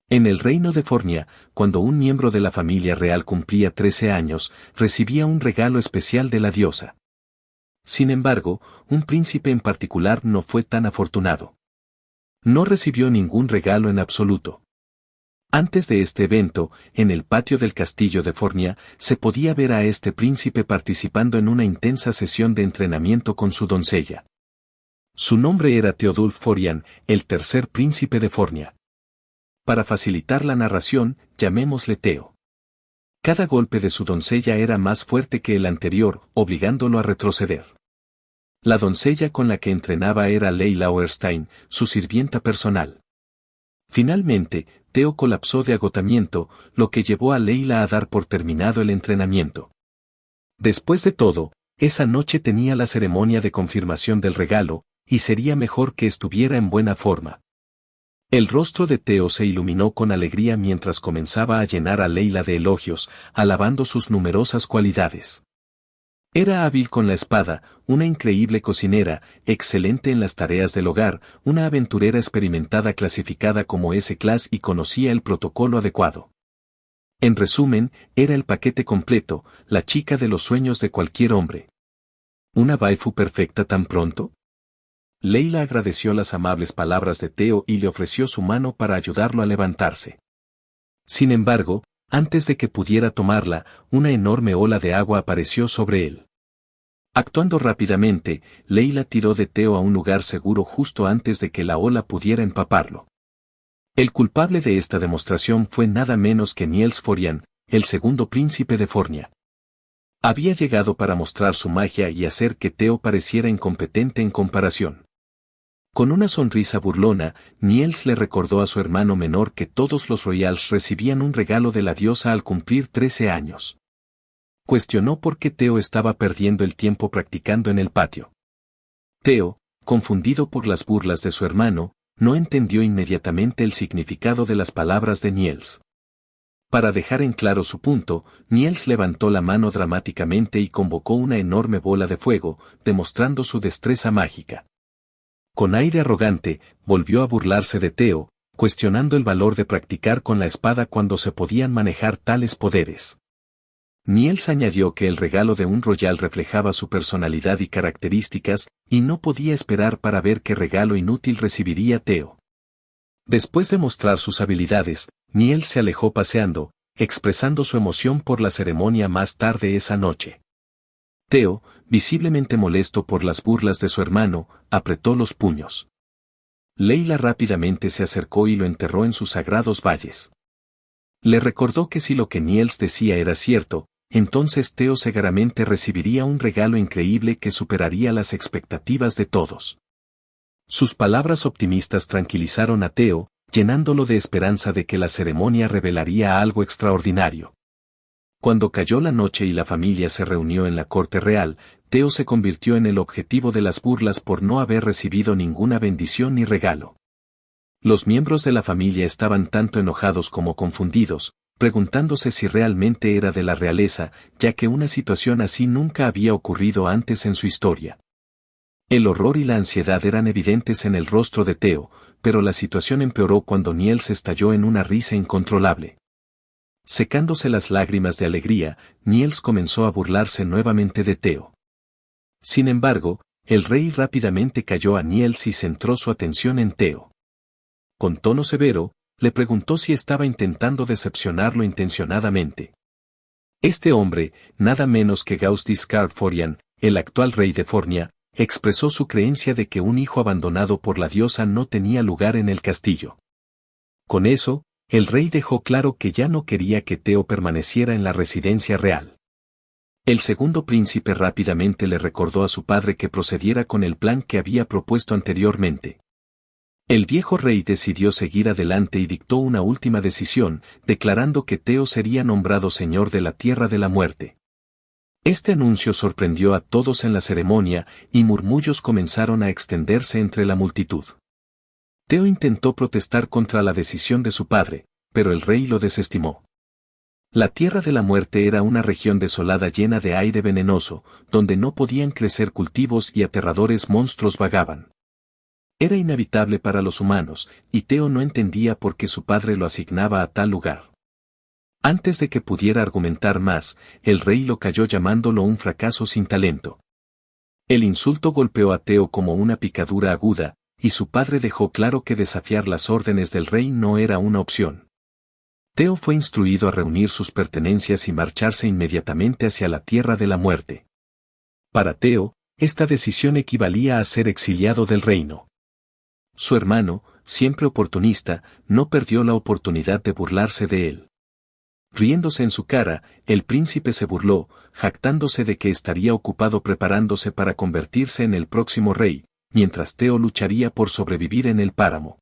En el reino de Fornia, cuando un miembro de la familia real cumplía 13 años, recibía un regalo especial de la diosa. Sin embargo, un príncipe en particular no fue tan afortunado. No recibió ningún regalo en absoluto. Antes de este evento, en el patio del castillo de Fornia, se podía ver a este príncipe participando en una intensa sesión de entrenamiento con su doncella. Su nombre era Teodulf Forian, el tercer príncipe de Fornia. Para facilitar la narración, llamémosle Teo. Cada golpe de su doncella era más fuerte que el anterior, obligándolo a retroceder. La doncella con la que entrenaba era Leila Oerstein, su sirvienta personal. Finalmente, Teo colapsó de agotamiento, lo que llevó a Leila a dar por terminado el entrenamiento. Después de todo, esa noche tenía la ceremonia de confirmación del regalo, y sería mejor que estuviera en buena forma. El rostro de Teo se iluminó con alegría mientras comenzaba a llenar a Leila de elogios, alabando sus numerosas cualidades. Era hábil con la espada, una increíble cocinera, excelente en las tareas del hogar, una aventurera experimentada clasificada como S-Class y conocía el protocolo adecuado. En resumen, era el paquete completo, la chica de los sueños de cualquier hombre. ¿Una waifu perfecta tan pronto? Leila agradeció las amables palabras de Teo y le ofreció su mano para ayudarlo a levantarse. Sin embargo, antes de que pudiera tomarla, una enorme ola de agua apareció sobre él. Actuando rápidamente, Leila tiró de Teo a un lugar seguro justo antes de que la ola pudiera empaparlo. El culpable de esta demostración fue nada menos que Niels Forian, el segundo príncipe de Fornia. Había llegado para mostrar su magia y hacer que Teo pareciera incompetente en comparación. Con una sonrisa burlona, Niels le recordó a su hermano menor que todos los royals recibían un regalo de la diosa al cumplir 13 años. Cuestionó por qué Teo estaba perdiendo el tiempo practicando en el patio. Teo, confundido por las burlas de su hermano, no entendió inmediatamente el significado de las palabras de Niels. Para dejar en claro su punto, Niels levantó la mano dramáticamente y convocó una enorme bola de fuego, demostrando su destreza mágica. Con aire arrogante, volvió a burlarse de Teo, cuestionando el valor de practicar con la espada cuando se podían manejar tales poderes. Niels añadió que el regalo de un royal reflejaba su personalidad y características, y no podía esperar para ver qué regalo inútil recibiría Teo. Después de mostrar sus habilidades, Niels se alejó paseando, expresando su emoción por la ceremonia más tarde esa noche. Teo, visiblemente molesto por las burlas de su hermano, apretó los puños. Leila rápidamente se acercó y lo enterró en sus sagrados valles. Le recordó que si lo que Niels decía era cierto, entonces Teo seguramente recibiría un regalo increíble que superaría las expectativas de todos. Sus palabras optimistas tranquilizaron a Teo, llenándolo de esperanza de que la ceremonia revelaría algo extraordinario. Cuando cayó la noche y la familia se reunió en la corte real, Teo se convirtió en el objetivo de las burlas por no haber recibido ninguna bendición ni regalo. Los miembros de la familia estaban tanto enojados como confundidos, preguntándose si realmente era de la realeza, ya que una situación así nunca había ocurrido antes en su historia. El horror y la ansiedad eran evidentes en el rostro de Teo, pero la situación empeoró cuando Niels estalló en una risa incontrolable. Secándose las lágrimas de alegría, Niels comenzó a burlarse nuevamente de Teo. Sin embargo, el rey rápidamente cayó a Niels y centró su atención en Teo. Con tono severo, le preguntó si estaba intentando decepcionarlo intencionadamente. Este hombre, nada menos que Gaustiscar Forian, el actual rey de Fornia, expresó su creencia de que un hijo abandonado por la diosa no tenía lugar en el castillo. Con eso, el rey dejó claro que ya no quería que Teo permaneciera en la residencia real. El segundo príncipe rápidamente le recordó a su padre que procediera con el plan que había propuesto anteriormente. El viejo rey decidió seguir adelante y dictó una última decisión, declarando que Teo sería nombrado señor de la Tierra de la Muerte. Este anuncio sorprendió a todos en la ceremonia, y murmullos comenzaron a extenderse entre la multitud. Teo intentó protestar contra la decisión de su padre, pero el rey lo desestimó. La Tierra de la Muerte era una región desolada llena de aire venenoso, donde no podían crecer cultivos y aterradores monstruos vagaban. Era inhabitable para los humanos, y Teo no entendía por qué su padre lo asignaba a tal lugar. Antes de que pudiera argumentar más, el rey lo cayó llamándolo un fracaso sin talento. El insulto golpeó a Teo como una picadura aguda, y su padre dejó claro que desafiar las órdenes del rey no era una opción. Teo fue instruido a reunir sus pertenencias y marcharse inmediatamente hacia la tierra de la muerte. Para Teo, esta decisión equivalía a ser exiliado del reino. Su hermano, siempre oportunista, no perdió la oportunidad de burlarse de él. Riéndose en su cara, el príncipe se burló, jactándose de que estaría ocupado preparándose para convertirse en el próximo rey, mientras Teo lucharía por sobrevivir en el páramo.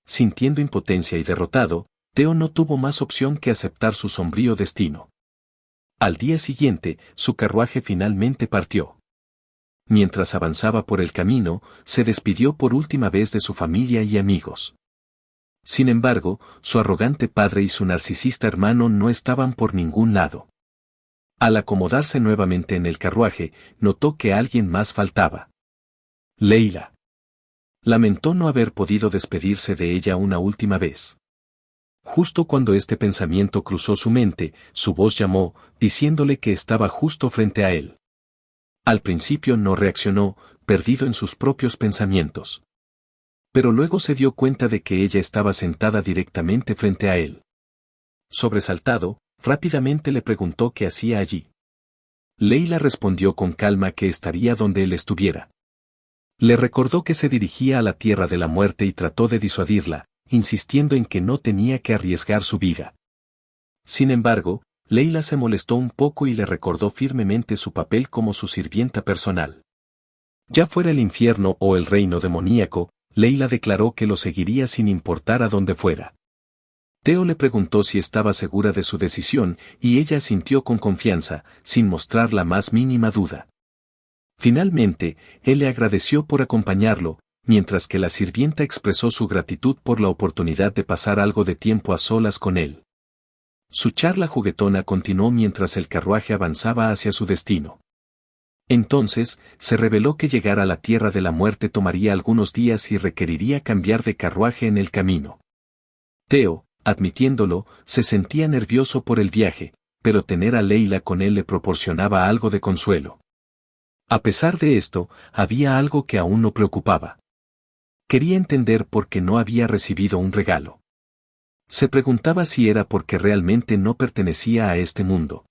Sintiendo impotencia y derrotado, Teo no tuvo más opción que aceptar su sombrío destino. Al día siguiente, su carruaje finalmente partió. Mientras avanzaba por el camino, se despidió por última vez de su familia y amigos. Sin embargo, su arrogante padre y su narcisista hermano no estaban por ningún lado. Al acomodarse nuevamente en el carruaje, notó que alguien más faltaba. Leila. Lamentó no haber podido despedirse de ella una última vez. Justo cuando este pensamiento cruzó su mente, su voz llamó, diciéndole que estaba justo frente a él. Al principio no reaccionó, perdido en sus propios pensamientos. Pero luego se dio cuenta de que ella estaba sentada directamente frente a él. Sobresaltado, rápidamente le preguntó qué hacía allí. Leila respondió con calma que estaría donde él estuviera. Le recordó que se dirigía a la tierra de la muerte y trató de disuadirla, insistiendo en que no tenía que arriesgar su vida. Sin embargo, Leila se molestó un poco y le recordó firmemente su papel como su sirvienta personal. Ya fuera el infierno o el reino demoníaco, Leila declaró que lo seguiría sin importar a dónde fuera. Teo le preguntó si estaba segura de su decisión, y ella asintió con confianza, sin mostrar la más mínima duda. Finalmente, él le agradeció por acompañarlo, mientras que la sirvienta expresó su gratitud por la oportunidad de pasar algo de tiempo a solas con él. Su charla juguetona continuó mientras el carruaje avanzaba hacia su destino. Entonces, se reveló que llegar a la tierra de la muerte tomaría algunos días y requeriría cambiar de carruaje en el camino. Teo, admitiéndolo, se sentía nervioso por el viaje, pero tener a Leila con él le proporcionaba algo de consuelo. A pesar de esto, había algo que aún lo preocupaba. Quería entender por qué no había recibido un regalo. Se preguntaba si era porque realmente no pertenecía a este mundo.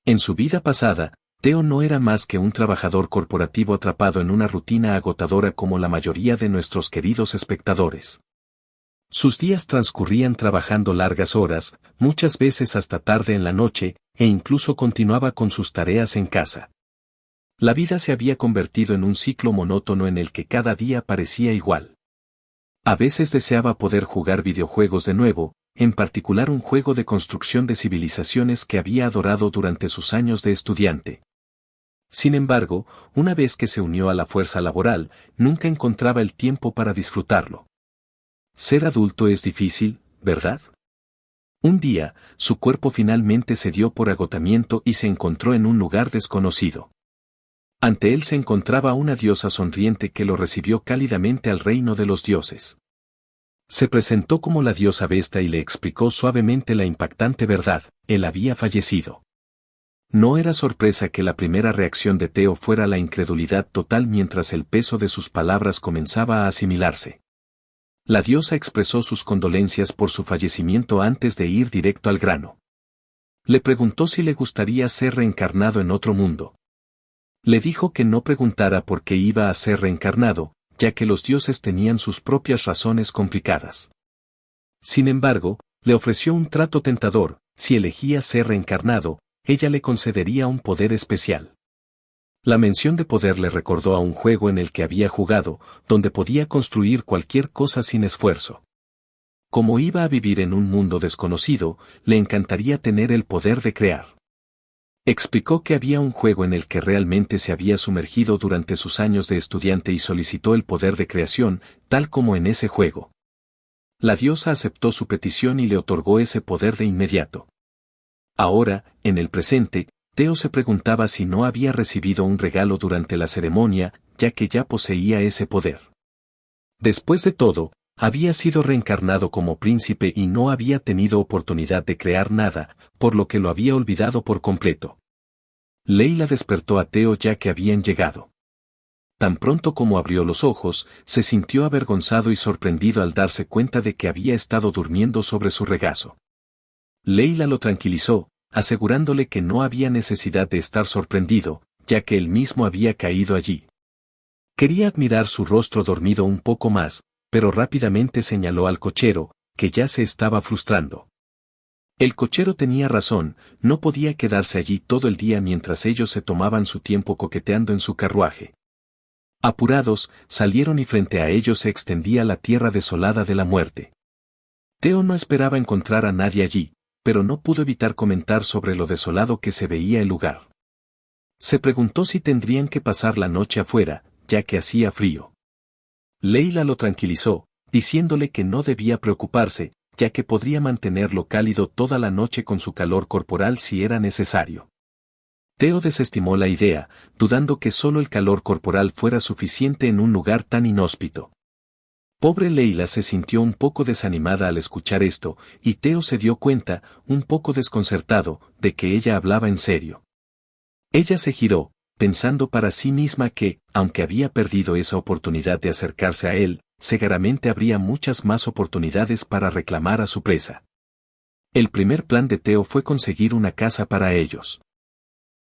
En su vida pasada, Teo no era más que un trabajador corporativo atrapado en una rutina agotadora como la mayoría de nuestros queridos espectadores. Sus días transcurrían trabajando largas horas, muchas veces hasta tarde en la noche, e incluso continuaba con sus tareas en casa. La vida se había convertido en un ciclo monótono en el que cada día parecía igual. A veces deseaba poder jugar videojuegos de nuevo, en particular un juego de construcción de civilizaciones que había adorado durante sus años de estudiante. Sin embargo, una vez que se unió a la fuerza laboral, nunca encontraba el tiempo para disfrutarlo. Ser adulto es difícil, ¿verdad? Un día, su cuerpo finalmente cedió por agotamiento y se encontró en un lugar desconocido. Ante él se encontraba una diosa sonriente que lo recibió cálidamente al reino de los dioses. Se presentó como la diosa Vesta y le explicó suavemente la impactante verdad: él había fallecido. No era sorpresa que la primera reacción de Teo fuera la incredulidad total mientras el peso de sus palabras comenzaba a asimilarse. La diosa expresó sus condolencias por su fallecimiento antes de ir directo al grano. Le preguntó si le gustaría ser reencarnado en otro mundo. Le dijo que no preguntara por qué iba a ser reencarnado, ya que los dioses tenían sus propias razones complicadas. Sin embargo, le ofreció un trato tentador: si elegía ser reencarnado, ella le concedería un poder especial. La mención de poder le recordó a un juego en el que había jugado, donde podía construir cualquier cosa sin esfuerzo. Como iba a vivir en un mundo desconocido, le encantaría tener el poder de crear. Explicó que había un juego en el que realmente se había sumergido durante sus años de estudiante y solicitó el poder de creación, tal como en ese juego. La diosa aceptó su petición y le otorgó ese poder de inmediato. Ahora, en el presente, Teo se preguntaba si no había recibido un regalo durante la ceremonia, ya que ya poseía ese poder. Después de todo, había sido reencarnado como príncipe y no había tenido oportunidad de crear nada, por lo que lo había olvidado por completo. Leila despertó a Theo ya que habían llegado. Tan pronto como abrió los ojos, se sintió avergonzado y sorprendido al darse cuenta de que había estado durmiendo sobre su regazo. Leila lo tranquilizó, asegurándole que no había necesidad de estar sorprendido, ya que él mismo había caído allí. Quería admirar su rostro dormido un poco más, pero rápidamente señaló al cochero, que ya se estaba frustrando. El cochero tenía razón, no podía quedarse allí todo el día mientras ellos se tomaban su tiempo coqueteando en su carruaje. Apurados, salieron y frente a ellos se extendía la tierra desolada de la muerte. Theo no esperaba encontrar a nadie allí, pero no pudo evitar comentar sobre lo desolado que se veía el lugar. Se preguntó si tendrían que pasar la noche afuera, ya que hacía frío. Leila lo tranquilizó, diciéndole que no debía preocuparse, ya que podría mantenerlo cálido toda la noche con su calor corporal si era necesario. Theo desestimó la idea, dudando que solo el calor corporal fuera suficiente en un lugar tan inhóspito. Pobre Leila se sintió un poco desanimada al escuchar esto, y Theo se dio cuenta, un poco desconcertado, de que ella hablaba en serio. Ella se giró, pensando para sí misma que, aunque había perdido esa oportunidad de acercarse a él, seguramente habría muchas más oportunidades para reclamar a su presa. El primer plan de Theo fue conseguir una casa para ellos.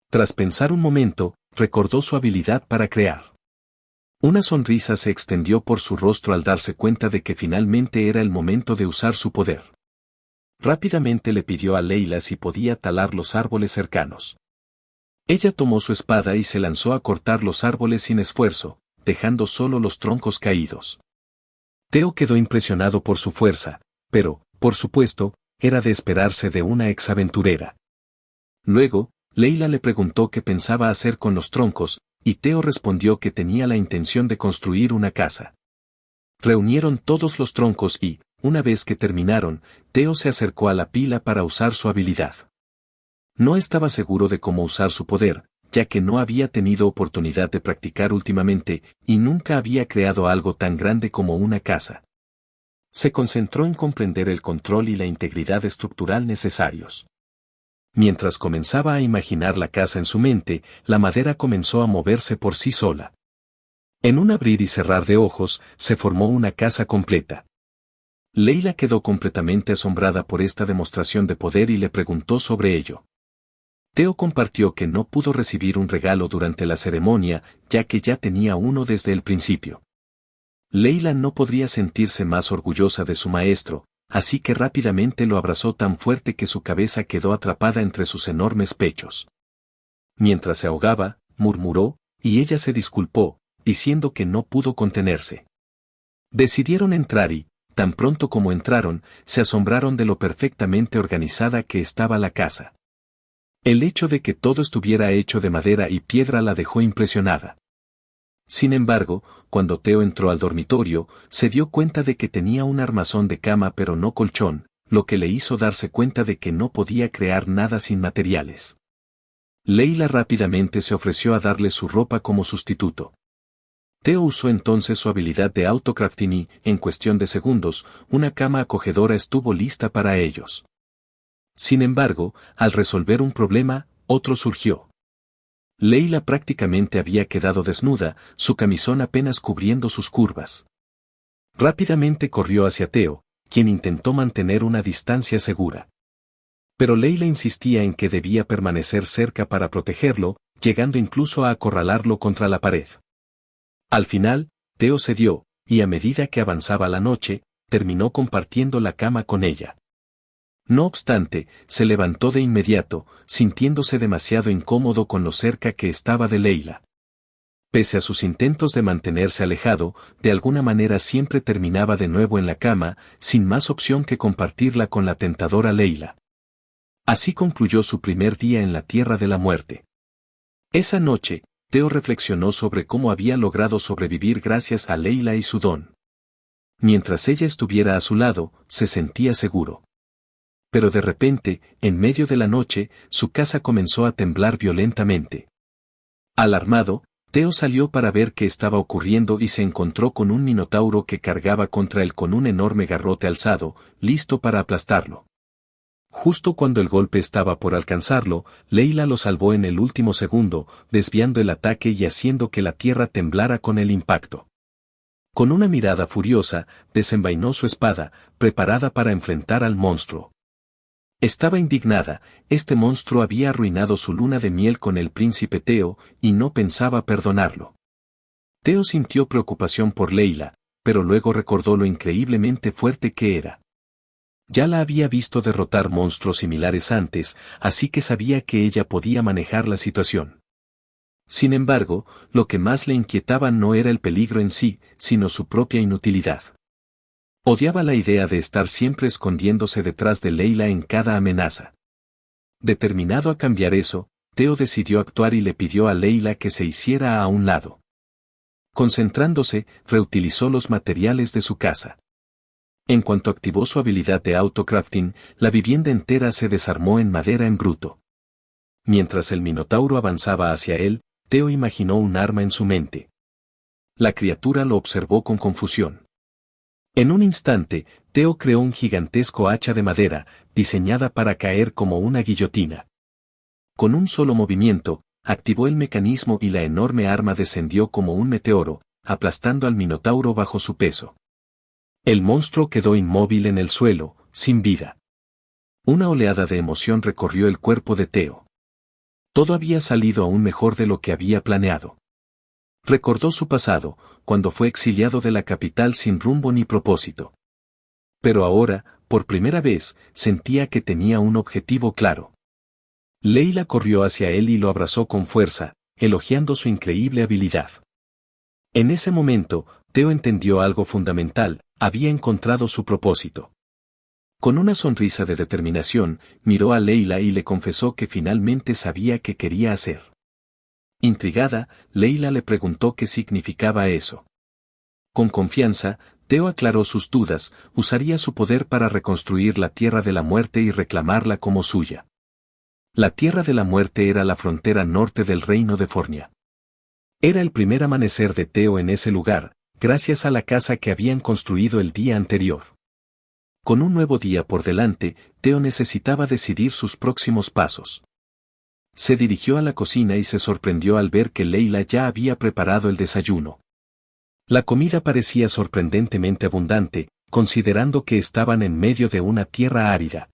Tras pensar un momento, recordó su habilidad para crear. Una sonrisa se extendió por su rostro al darse cuenta de que finalmente era el momento de usar su poder. Rápidamente le pidió a Leila si podía talar los árboles cercanos. Ella tomó su espada y se lanzó a cortar los árboles sin esfuerzo, dejando solo los troncos caídos. Theo quedó impresionado por su fuerza, pero, por supuesto, era de esperarse de una exaventurera. Luego, Leila le preguntó qué pensaba hacer con los troncos, y Theo respondió que tenía la intención de construir una casa. Reunieron todos los troncos y, una vez que terminaron, Theo se acercó a la pila para usar su habilidad. No estaba seguro de cómo usar su poder, ya que no había tenido oportunidad de practicar últimamente y nunca había creado algo tan grande como una casa. Se concentró en comprender el control y la integridad estructural necesarios. Mientras comenzaba a imaginar la casa en su mente, la madera comenzó a moverse por sí sola. En un abrir y cerrar de ojos, se formó una casa completa. Leila quedó completamente asombrada por esta demostración de poder y le preguntó sobre ello. Theo compartió que no pudo recibir un regalo durante la ceremonia, ya que ya tenía uno desde el principio. Leila no podría sentirse más orgullosa de su maestro, así que rápidamente lo abrazó tan fuerte que su cabeza quedó atrapada entre sus enormes pechos. Mientras se ahogaba, murmuró, y ella se disculpó, diciendo que no pudo contenerse. Decidieron entrar y, tan pronto como entraron, se asombraron de lo perfectamente organizada que estaba la casa. El hecho de que todo estuviera hecho de madera y piedra la dejó impresionada. Sin embargo, cuando Theo entró al dormitorio, se dio cuenta de que tenía un armazón de cama pero no colchón, lo que le hizo darse cuenta de que no podía crear nada sin materiales. Leila rápidamente se ofreció a darle su ropa como sustituto. Theo usó entonces su habilidad de autocrafting y, en cuestión de segundos, una cama acogedora estuvo lista para ellos. Sin embargo, al resolver un problema, otro surgió. Leila prácticamente había quedado desnuda, su camisón apenas cubriendo sus curvas. Rápidamente corrió hacia Theo, quien intentó mantener una distancia segura. Pero Leila insistía en que debía permanecer cerca para protegerlo, llegando incluso a acorralarlo contra la pared. Al final, Theo cedió, y a medida que avanzaba la noche, terminó compartiendo la cama con ella. No obstante, se levantó de inmediato, sintiéndose demasiado incómodo con lo cerca que estaba de Leila. Pese a sus intentos de mantenerse alejado, de alguna manera siempre terminaba de nuevo en la cama, sin más opción que compartirla con la tentadora Leila. Así concluyó su primer día en la Tierra de la Muerte. Esa noche, Theo reflexionó sobre cómo había logrado sobrevivir gracias a Leila y su don. Mientras ella estuviera a su lado, se sentía seguro. Pero de repente, en medio de la noche, su casa comenzó a temblar violentamente. Alarmado, Teo salió para ver qué estaba ocurriendo y se encontró con un minotauro que cargaba contra él con un enorme garrote alzado, listo para aplastarlo. Justo cuando el golpe estaba por alcanzarlo, Leila lo salvó en el último segundo, desviando el ataque y haciendo que la tierra temblara con el impacto. Con una mirada furiosa, desenvainó su espada, preparada para enfrentar al monstruo. Estaba indignada, este monstruo había arruinado su luna de miel con el príncipe Teo, y no pensaba perdonarlo. Teo sintió preocupación por Leila, pero luego recordó lo increíblemente fuerte que era. Ya la había visto derrotar monstruos similares antes, así que sabía que ella podía manejar la situación. Sin embargo, lo que más le inquietaba no era el peligro en sí, sino su propia inutilidad. Odiaba la idea de estar siempre escondiéndose detrás de Leila en cada amenaza. Determinado a cambiar eso, Teo decidió actuar y le pidió a Leila que se hiciera a un lado. Concentrándose, reutilizó los materiales de su casa. En cuanto activó su habilidad de autocrafting, la vivienda entera se desarmó en madera en bruto. Mientras el minotauro avanzaba hacia él, Teo imaginó un arma en su mente. La criatura lo observó con confusión. En un instante, Teo creó un gigantesco hacha de madera, diseñada para caer como una guillotina. Con un solo movimiento, activó el mecanismo y la enorme arma descendió como un meteoro, aplastando al minotauro bajo su peso. El monstruo quedó inmóvil en el suelo, sin vida. Una oleada de emoción recorrió el cuerpo de Teo. Todo había salido aún mejor de lo que había planeado. Recordó su pasado, cuando fue exiliado de la capital sin rumbo ni propósito. Pero ahora, por primera vez, sentía que tenía un objetivo claro. Leila corrió hacia él y lo abrazó con fuerza, elogiando su increíble habilidad. En ese momento, Teo entendió algo fundamental, había encontrado su propósito. Con una sonrisa de determinación, miró a Leila y le confesó que finalmente sabía qué quería hacer. Intrigada, Leila le preguntó qué significaba eso. Con confianza, Teo aclaró sus dudas, usaría su poder para reconstruir la Tierra de la Muerte y reclamarla como suya. La Tierra de la Muerte era la frontera norte del reino de Fornia. Era el primer amanecer de Teo en ese lugar, gracias a la casa que habían construido el día anterior. Con un nuevo día por delante, Teo necesitaba decidir sus próximos pasos. Se dirigió a la cocina y se sorprendió al ver que Leila ya había preparado el desayuno. La comida parecía sorprendentemente abundante, considerando que estaban en medio de una tierra árida.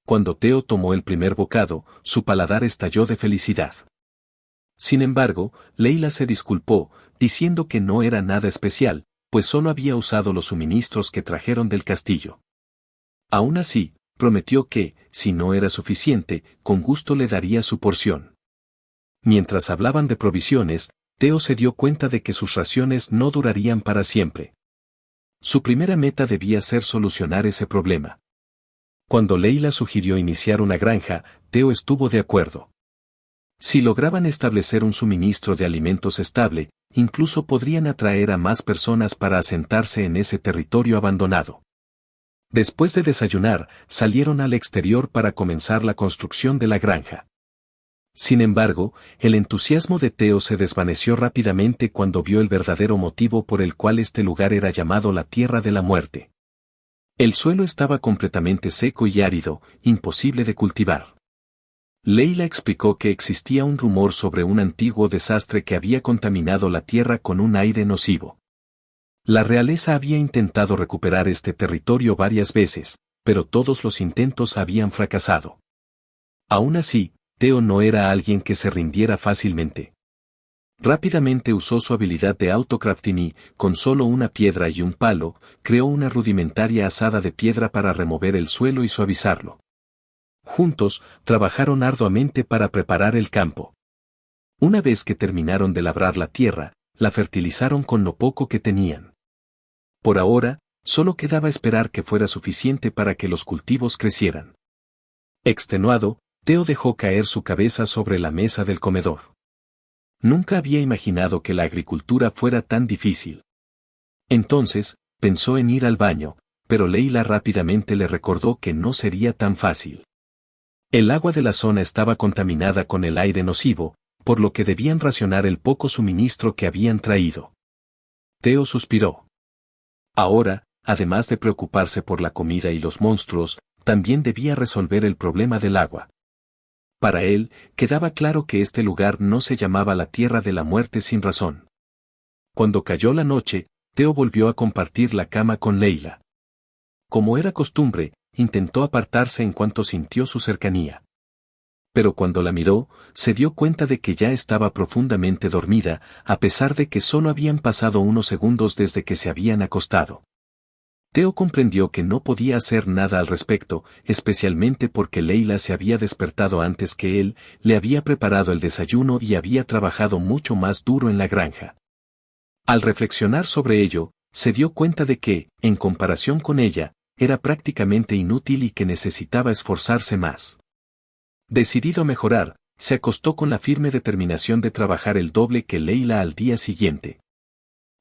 Cuando Teo tomó el primer bocado, su paladar estalló de felicidad. Sin embargo, Leila se disculpó, diciendo que no era nada especial, pues solo había usado los suministros que trajeron del castillo. Aún así, prometió que, si no era suficiente, con gusto le daría su porción. Mientras hablaban de provisiones, Teo se dio cuenta de que sus raciones no durarían para siempre. Su primera meta debía ser solucionar ese problema. Cuando Leila sugirió iniciar una granja, Teo estuvo de acuerdo. Si lograban establecer un suministro de alimentos estable, incluso podrían atraer a más personas para asentarse en ese territorio abandonado. Después de desayunar, salieron al exterior para comenzar la construcción de la granja. Sin embargo, el entusiasmo de Teo se desvaneció rápidamente cuando vio el verdadero motivo por el cual este lugar era llamado la Tierra de la Muerte. El suelo estaba completamente seco y árido, imposible de cultivar. Leila explicó que existía un rumor sobre un antiguo desastre que había contaminado la tierra con un aire nocivo. La realeza había intentado recuperar este territorio varias veces, pero todos los intentos habían fracasado. Aún así, Teo no era alguien que se rindiera fácilmente. Rápidamente usó su habilidad de autocrafting y, con solo una piedra y un palo, creó una rudimentaria asada de piedra para remover el suelo y suavizarlo. Juntos, trabajaron arduamente para preparar el campo. Una vez que terminaron de labrar la tierra, la fertilizaron con lo poco que tenían. Por ahora, solo quedaba esperar que fuera suficiente para que los cultivos crecieran. Extenuado, Teo dejó caer su cabeza sobre la mesa del comedor. Nunca había imaginado que la agricultura fuera tan difícil. Entonces, pensó en ir al baño, pero Leila rápidamente le recordó que no sería tan fácil. El agua de la zona estaba contaminada con el aire nocivo, por lo que debían racionar el poco suministro que habían traído. Teo suspiró. Ahora, además de preocuparse por la comida y los monstruos, también debía resolver el problema del agua. Para él, quedaba claro que este lugar no se llamaba la Tierra de la Muerte sin razón. Cuando cayó la noche, Teo volvió a compartir la cama con Leila. Como era costumbre, intentó apartarse en cuanto sintió su cercanía. Pero cuando la miró, se dio cuenta de que ya estaba profundamente dormida, a pesar de que solo habían pasado unos segundos desde que se habían acostado. Teo comprendió que no podía hacer nada al respecto, especialmente porque Leila se había despertado antes que él, le había preparado el desayuno y había trabajado mucho más duro en la granja. Al reflexionar sobre ello, se dio cuenta de que, en comparación con ella, era prácticamente inútil y que necesitaba esforzarse más. Decidido a mejorar, se acostó con la firme determinación de trabajar el doble que Leila al día siguiente.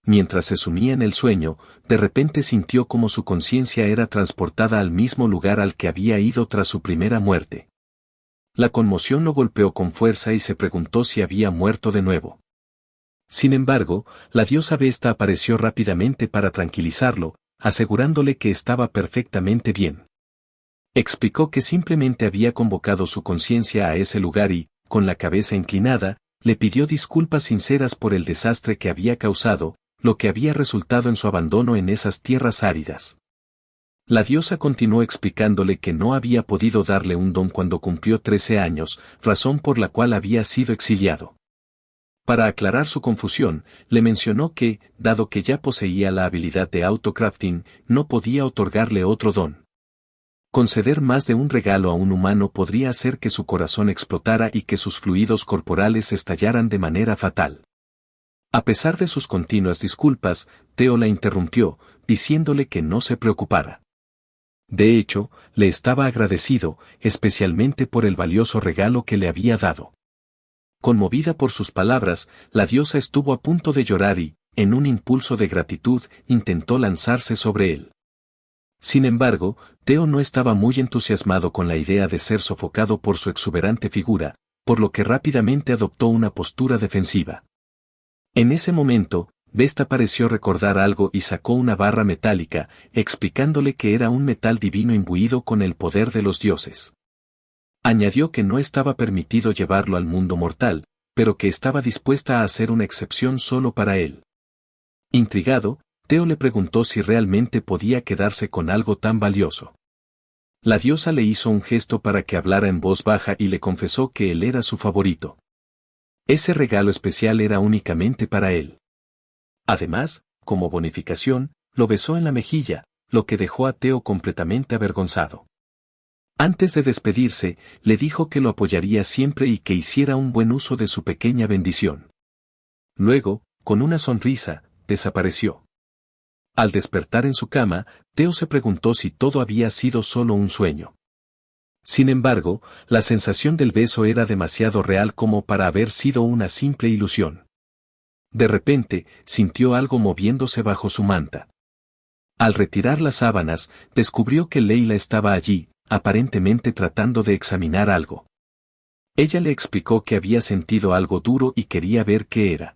Mientras se sumía en el sueño, de repente sintió como su conciencia era transportada al mismo lugar al que había ido tras su primera muerte. La conmoción lo golpeó con fuerza y se preguntó si había muerto de nuevo. Sin embargo, la diosa Vesta apareció rápidamente para tranquilizarlo, asegurándole que estaba perfectamente bien. Explicó que simplemente había convocado su conciencia a ese lugar y, con la cabeza inclinada, le pidió disculpas sinceras por el desastre que había causado, lo que había resultado en su abandono en esas tierras áridas. La diosa continuó explicándole que no había podido darle un don cuando cumplió 13 años, razón por la cual había sido exiliado. Para aclarar su confusión, le mencionó que, dado que ya poseía la habilidad de autocrafting, no podía otorgarle otro don. Conceder más de un regalo a un humano podría hacer que su corazón explotara y que sus fluidos corporales estallaran de manera fatal. A pesar de sus continuas disculpas, Teo la interrumpió, diciéndole que no se preocupara. De hecho, le estaba agradecido, especialmente por el valioso regalo que le había dado. Conmovida por sus palabras, la diosa estuvo a punto de llorar y, en un impulso de gratitud, intentó lanzarse sobre él. Sin embargo, Teo no estaba muy entusiasmado con la idea de ser sofocado por su exuberante figura, por lo que rápidamente adoptó una postura defensiva. En ese momento, Vesta pareció recordar algo y sacó una barra metálica, explicándole que era un metal divino imbuido con el poder de los dioses. Añadió que no estaba permitido llevarlo al mundo mortal, pero que estaba dispuesta a hacer una excepción solo para él. Intrigado, Teo le preguntó si realmente podía quedarse con algo tan valioso. La diosa le hizo un gesto para que hablara en voz baja y le confesó que él era su favorito. Ese regalo especial era únicamente para él. Además, como bonificación, lo besó en la mejilla, lo que dejó a Teo completamente avergonzado. Antes de despedirse, le dijo que lo apoyaría siempre y que hiciera un buen uso de su pequeña bendición. Luego, con una sonrisa, desapareció. Al despertar en su cama, Teo se preguntó si todo había sido solo un sueño. Sin embargo, la sensación del beso era demasiado real como para haber sido una simple ilusión. De repente, sintió algo moviéndose bajo su manta. Al retirar las sábanas, descubrió que Leila estaba allí, aparentemente tratando de examinar algo. Ella le explicó que había sentido algo duro y quería ver qué era.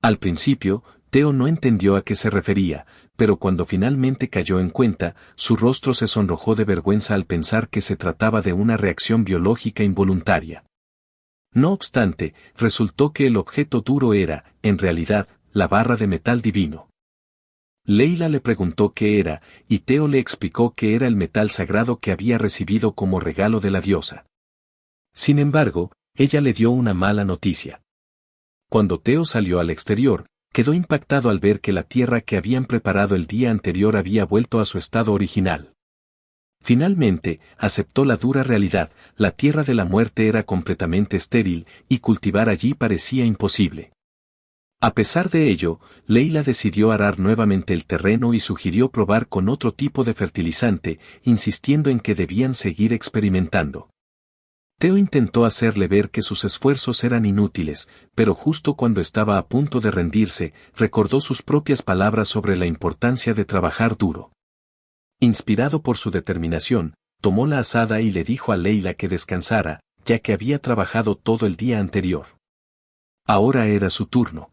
Al principio, Teo no entendió a qué se refería, pero cuando finalmente cayó en cuenta, su rostro se sonrojó de vergüenza al pensar que se trataba de una reacción biológica involuntaria. No obstante, resultó que el objeto duro era, en realidad, la barra de metal divino. Leila le preguntó qué era, y Teo le explicó que era el metal sagrado que había recibido como regalo de la diosa. Sin embargo, ella le dio una mala noticia. Cuando Teo salió al exterior, quedó impactado al ver que la tierra que habían preparado el día anterior había vuelto a su estado original. Finalmente, aceptó la dura realidad, la tierra de la muerte era completamente estéril, y cultivar allí parecía imposible. A pesar de ello, Leila decidió arar nuevamente el terreno y sugirió probar con otro tipo de fertilizante, insistiendo en que debían seguir experimentando. Teo intentó hacerle ver que sus esfuerzos eran inútiles, pero justo cuando estaba a punto de rendirse, recordó sus propias palabras sobre la importancia de trabajar duro. Inspirado por su determinación, tomó la azada y le dijo a Leila que descansara, ya que había trabajado todo el día anterior. Ahora era su turno.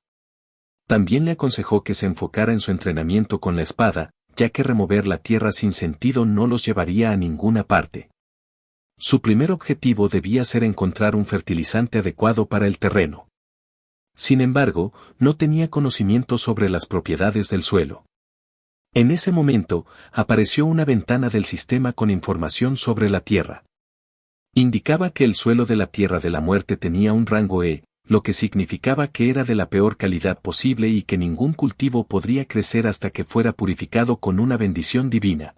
También le aconsejó que se enfocara en su entrenamiento con la espada, ya que remover la tierra sin sentido no los llevaría a ninguna parte. Su primer objetivo debía ser encontrar un fertilizante adecuado para el terreno. Sin embargo, no tenía conocimiento sobre las propiedades del suelo. En ese momento, apareció una ventana del sistema con información sobre la tierra. Indicaba que el suelo de la Tierra de la Muerte tenía un rango E, lo que significaba que era de la peor calidad posible y que ningún cultivo podría crecer hasta que fuera purificado con una bendición divina.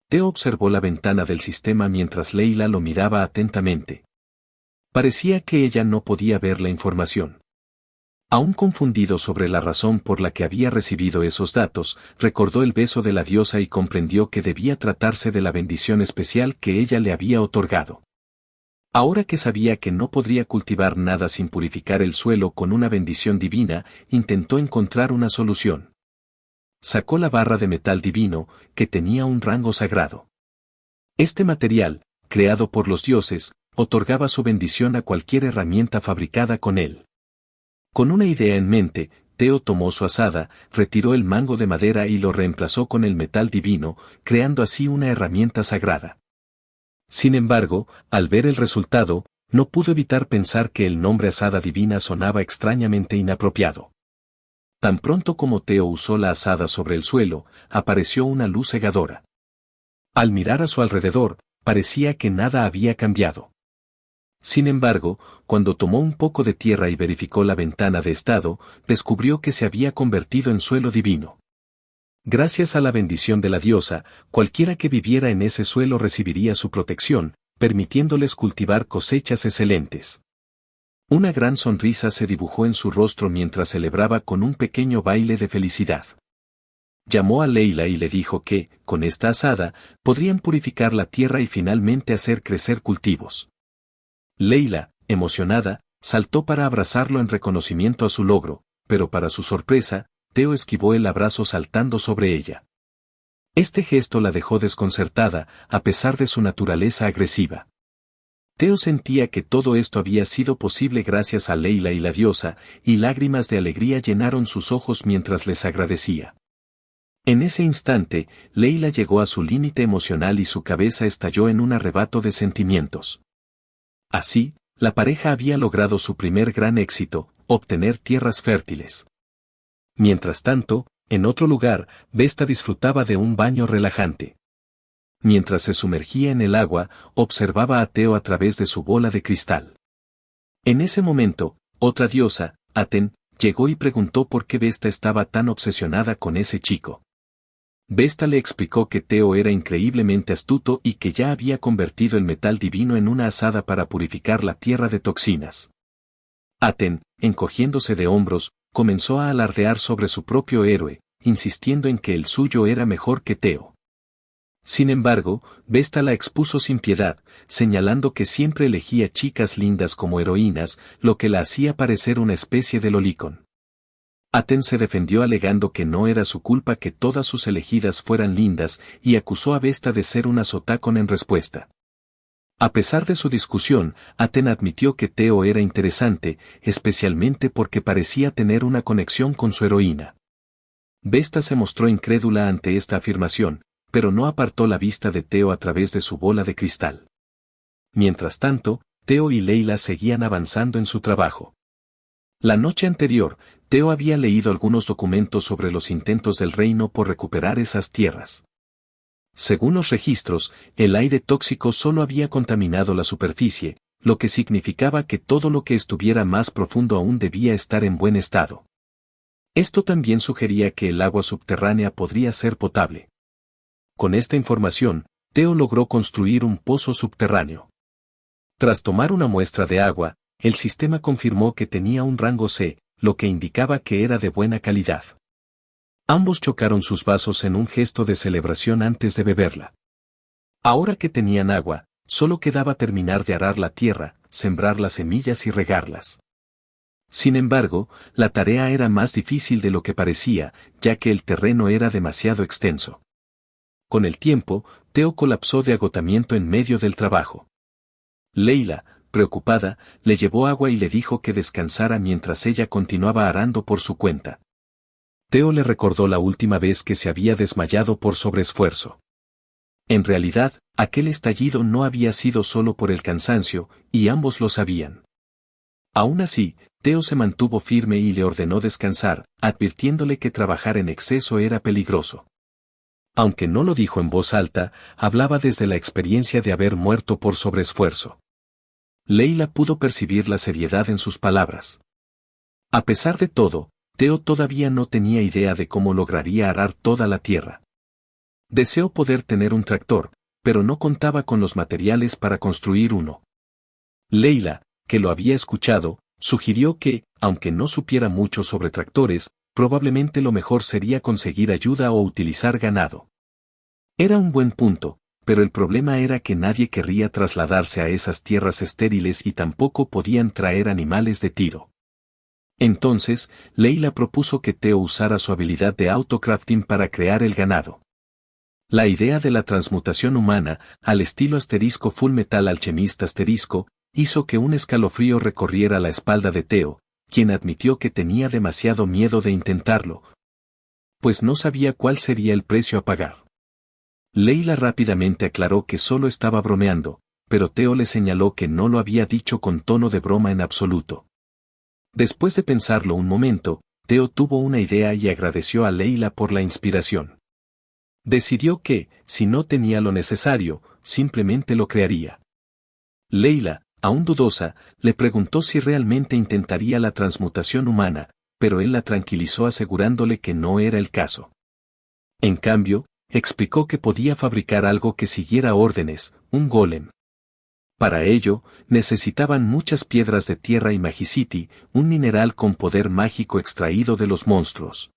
Teo observó la ventana del sistema mientras Leila lo miraba atentamente. Parecía que ella no podía ver la información. Aún confundido sobre la razón por la que había recibido esos datos, recordó el beso de la diosa y comprendió que debía tratarse de la bendición especial que ella le había otorgado. Ahora que sabía que no podría cultivar nada sin purificar el suelo con una bendición divina, intentó encontrar una solución. Sacó la barra de metal divino, que tenía un rango sagrado. Este material, creado por los dioses, otorgaba su bendición a cualquier herramienta fabricada con él. Con una idea en mente, Teo tomó su azada, retiró el mango de madera y lo reemplazó con el metal divino, creando así una herramienta sagrada. Sin embargo, al ver el resultado, no pudo evitar pensar que el nombre azada divina sonaba extrañamente inapropiado. Tan pronto como Teo usó la azada sobre el suelo, apareció una luz cegadora. Al mirar a su alrededor, parecía que nada había cambiado. Sin embargo, cuando tomó un poco de tierra y verificó la ventana de estado, descubrió que se había convertido en suelo divino. Gracias a la bendición de la diosa, cualquiera que viviera en ese suelo recibiría su protección, permitiéndoles cultivar cosechas excelentes. Una gran sonrisa se dibujó en su rostro mientras celebraba con un pequeño baile de felicidad. Llamó a Leila y le dijo que, con esta azada, podrían purificar la tierra y finalmente hacer crecer cultivos. Leila, emocionada, saltó para abrazarlo en reconocimiento a su logro, pero para su sorpresa, Teo esquivó el abrazo saltando sobre ella. Este gesto la dejó desconcertada, a pesar de su naturaleza agresiva. Teo sentía que todo esto había sido posible gracias a Leila y la diosa, y lágrimas de alegría llenaron sus ojos mientras les agradecía. En ese instante, Leila llegó a su límite emocional y su cabeza estalló en un arrebato de sentimientos. Así, la pareja había logrado su primer gran éxito, obtener tierras fértiles. Mientras tanto, en otro lugar, Vesta disfrutaba de un baño relajante. Mientras se sumergía en el agua, observaba a Teo a través de su bola de cristal. En ese momento, otra diosa, Aten, llegó y preguntó por qué Vesta estaba tan obsesionada con ese chico. Vesta le explicó que Teo era increíblemente astuto y que ya había convertido el metal divino en una azada para purificar la tierra de toxinas. Aten, encogiéndose de hombros, comenzó a alardear sobre su propio héroe, insistiendo en que el suyo era mejor que Teo. Sin embargo, Vesta la expuso sin piedad, señalando que siempre elegía chicas lindas como heroínas, lo que la hacía parecer una especie de lolicón. Aten se defendió alegando que no era su culpa que todas sus elegidas fueran lindas y acusó a Vesta de ser una sotacón en respuesta. A pesar de su discusión, Aten admitió que Teo era interesante, especialmente porque parecía tener una conexión con su heroína. Vesta se mostró incrédula ante esta afirmación, pero no apartó la vista de Teo a través de su bola de cristal. Mientras tanto, Teo y Leila seguían avanzando en su trabajo. La noche anterior, Teo había leído algunos documentos sobre los intentos del reino por recuperar esas tierras. Según los registros, el aire tóxico solo había contaminado la superficie, lo que significaba que todo lo que estuviera más profundo aún debía estar en buen estado. Esto también sugería que el agua subterránea podría ser potable. Con esta información, Teo logró construir un pozo subterráneo. Tras tomar una muestra de agua, el sistema confirmó que tenía un rango C, lo que indicaba que era de buena calidad. Ambos chocaron sus vasos en un gesto de celebración antes de beberla. Ahora que tenían agua, solo quedaba terminar de arar la tierra, sembrar las semillas y regarlas. Sin embargo, la tarea era más difícil de lo que parecía, ya que el terreno era demasiado extenso. Con el tiempo, Teo colapsó de agotamiento en medio del trabajo. Leila, preocupada, le llevó agua y le dijo que descansara mientras ella continuaba arando por su cuenta. Theo le recordó la última vez que se había desmayado por sobreesfuerzo. En realidad, aquel estallido no había sido solo por el cansancio, y ambos lo sabían. Aún así, Theo se mantuvo firme y le ordenó descansar, advirtiéndole que trabajar en exceso era peligroso. Aunque no lo dijo en voz alta, hablaba desde la experiencia de haber muerto por sobreesfuerzo. Leila pudo percibir la seriedad en sus palabras. A pesar de todo, Theo todavía no tenía idea de cómo lograría arar toda la tierra. Deseó poder tener un tractor, pero no contaba con los materiales para construir uno. Leila, que lo había escuchado, sugirió que, aunque no supiera mucho sobre tractores, probablemente lo mejor sería conseguir ayuda o utilizar ganado. Era un buen punto, pero el problema era que nadie querría trasladarse a esas tierras estériles y tampoco podían traer animales de tiro. Entonces, Leila propuso que Theo usara su habilidad de autocrafting para crear el ganado. La idea de la transmutación humana, al estilo asterisco Full Metal Alchemist asterisco, hizo que un escalofrío recorriera la espalda de Theo, quien admitió que tenía demasiado miedo de intentarlo, pues no sabía cuál sería el precio a pagar. Leila rápidamente aclaró que solo estaba bromeando, pero Theo le señaló que no lo había dicho con tono de broma en absoluto. Después de pensarlo un momento, Theo tuvo una idea y agradeció a Leila por la inspiración. Decidió que, si no tenía lo necesario, simplemente lo crearía. Leila, aún dudosa, le preguntó si realmente intentaría la transmutación humana, pero él la tranquilizó asegurándole que no era el caso. En cambio, explicó que podía fabricar algo que siguiera órdenes, un golem. Para ello, necesitaban muchas piedras de tierra y magicity, un mineral con poder mágico extraído de los monstruos.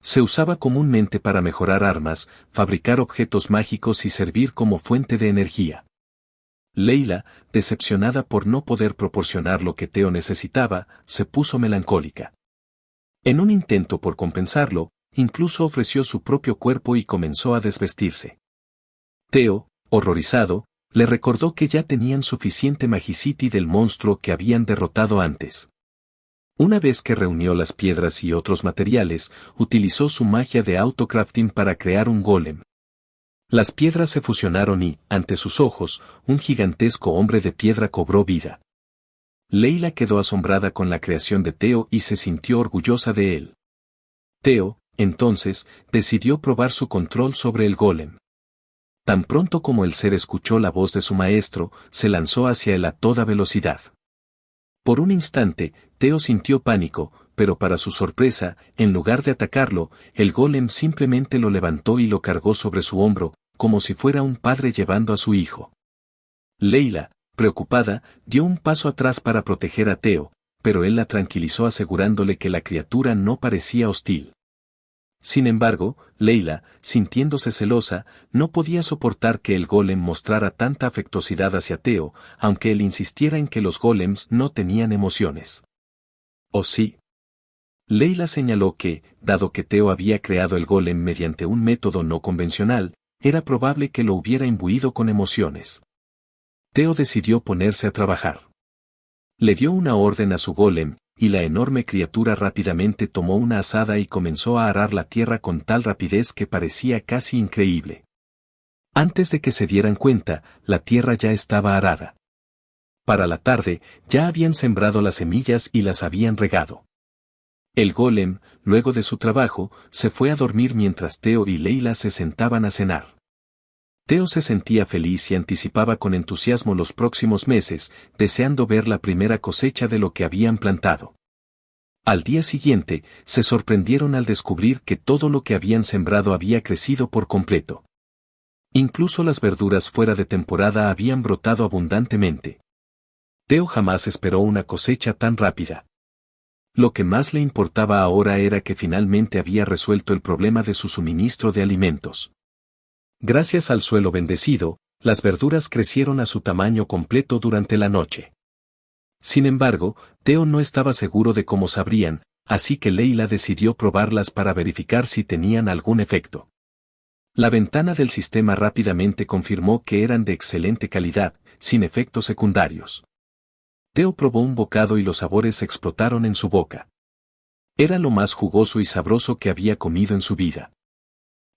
Se usaba comúnmente para mejorar armas, fabricar objetos mágicos y servir como fuente de energía. Leila, decepcionada por no poder proporcionar lo que Theo necesitaba, se puso melancólica. En un intento por compensarlo, incluso ofreció su propio cuerpo y comenzó a desvestirse. Theo, horrorizado, le recordó que ya tenían suficiente magicity del monstruo que habían derrotado antes. Una vez que reunió las piedras y otros materiales, utilizó su magia de autocrafting para crear un golem. Las piedras se fusionaron y, ante sus ojos, un gigantesco hombre de piedra cobró vida. Leila quedó asombrada con la creación de Theo y se sintió orgullosa de él. Theo, entonces, decidió probar su control sobre el golem. Tan pronto como el ser escuchó la voz de su maestro, se lanzó hacia él a toda velocidad. Por un instante, Theo sintió pánico, pero para su sorpresa, en lugar de atacarlo, el golem simplemente lo levantó y lo cargó sobre su hombro, como si fuera un padre llevando a su hijo. Leila, preocupada, dio un paso atrás para proteger a Theo, pero él la tranquilizó asegurándole que la criatura no parecía hostil. Sin embargo, Leila, sintiéndose celosa, no podía soportar que el golem mostrara tanta afectuosidad hacia Theo, aunque él insistiera en que los golems no tenían emociones. ¿O sí? Leila señaló que, dado que Theo había creado el golem mediante un método no convencional, era probable que lo hubiera imbuido con emociones. Theo decidió ponerse a trabajar. Le dio una orden a su golem, y la enorme criatura rápidamente tomó una azada y comenzó a arar la tierra con tal rapidez que parecía casi increíble. Antes de que se dieran cuenta, la tierra ya estaba arada. Para la tarde, ya habían sembrado las semillas y las habían regado. El golem, luego de su trabajo, se fue a dormir mientras Theo y Leila se sentaban a cenar. Theo se sentía feliz y anticipaba con entusiasmo los próximos meses, deseando ver la primera cosecha de lo que habían plantado. Al día siguiente, se sorprendieron al descubrir que todo lo que habían sembrado había crecido por completo. Incluso las verduras fuera de temporada habían brotado abundantemente. Theo jamás esperó una cosecha tan rápida. Lo que más le importaba ahora era que finalmente había resuelto el problema de su suministro de alimentos. Gracias al suelo bendecido, las verduras crecieron a su tamaño completo durante la noche. Sin embargo, Theo no estaba seguro de cómo sabrían, así que Leila decidió probarlas para verificar si tenían algún efecto. La ventana del sistema rápidamente confirmó que eran de excelente calidad, sin efectos secundarios. Teo probó un bocado y los sabores explotaron en su boca. Era lo más jugoso y sabroso que había comido en su vida.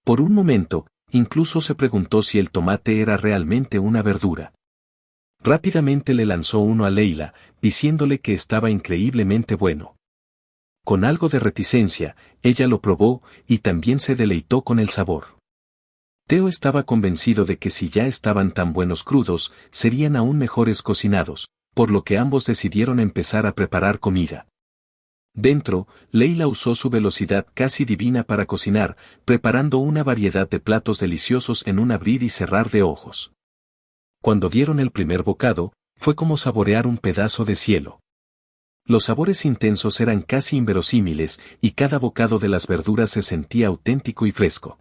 Por un momento, incluso se preguntó si el tomate era realmente una verdura. Rápidamente le lanzó uno a Leila, diciéndole que estaba increíblemente bueno. Con algo de reticencia, ella lo probó y también se deleitó con el sabor. Teo estaba convencido de que si ya estaban tan buenos crudos, serían aún mejores cocinados, por lo que ambos decidieron empezar a preparar comida. Dentro, Leila usó su velocidad casi divina para cocinar, preparando una variedad de platos deliciosos en un abrir y cerrar de ojos. Cuando dieron el primer bocado, fue como saborear un pedazo de cielo. Los sabores intensos eran casi inverosímiles y cada bocado de las verduras se sentía auténtico y fresco.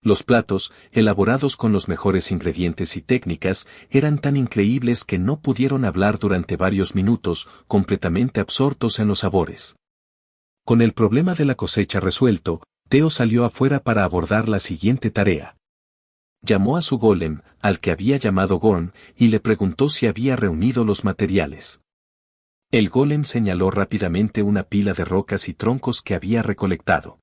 Los platos, elaborados con los mejores ingredientes y técnicas, eran tan increíbles que no pudieron hablar durante varios minutos, completamente absortos en los sabores. Con el problema de la cosecha resuelto, Teo salió afuera para abordar la siguiente tarea. Llamó a su golem, al que había llamado Gorn, y le preguntó si había reunido los materiales. El golem señaló rápidamente una pila de rocas y troncos que había recolectado.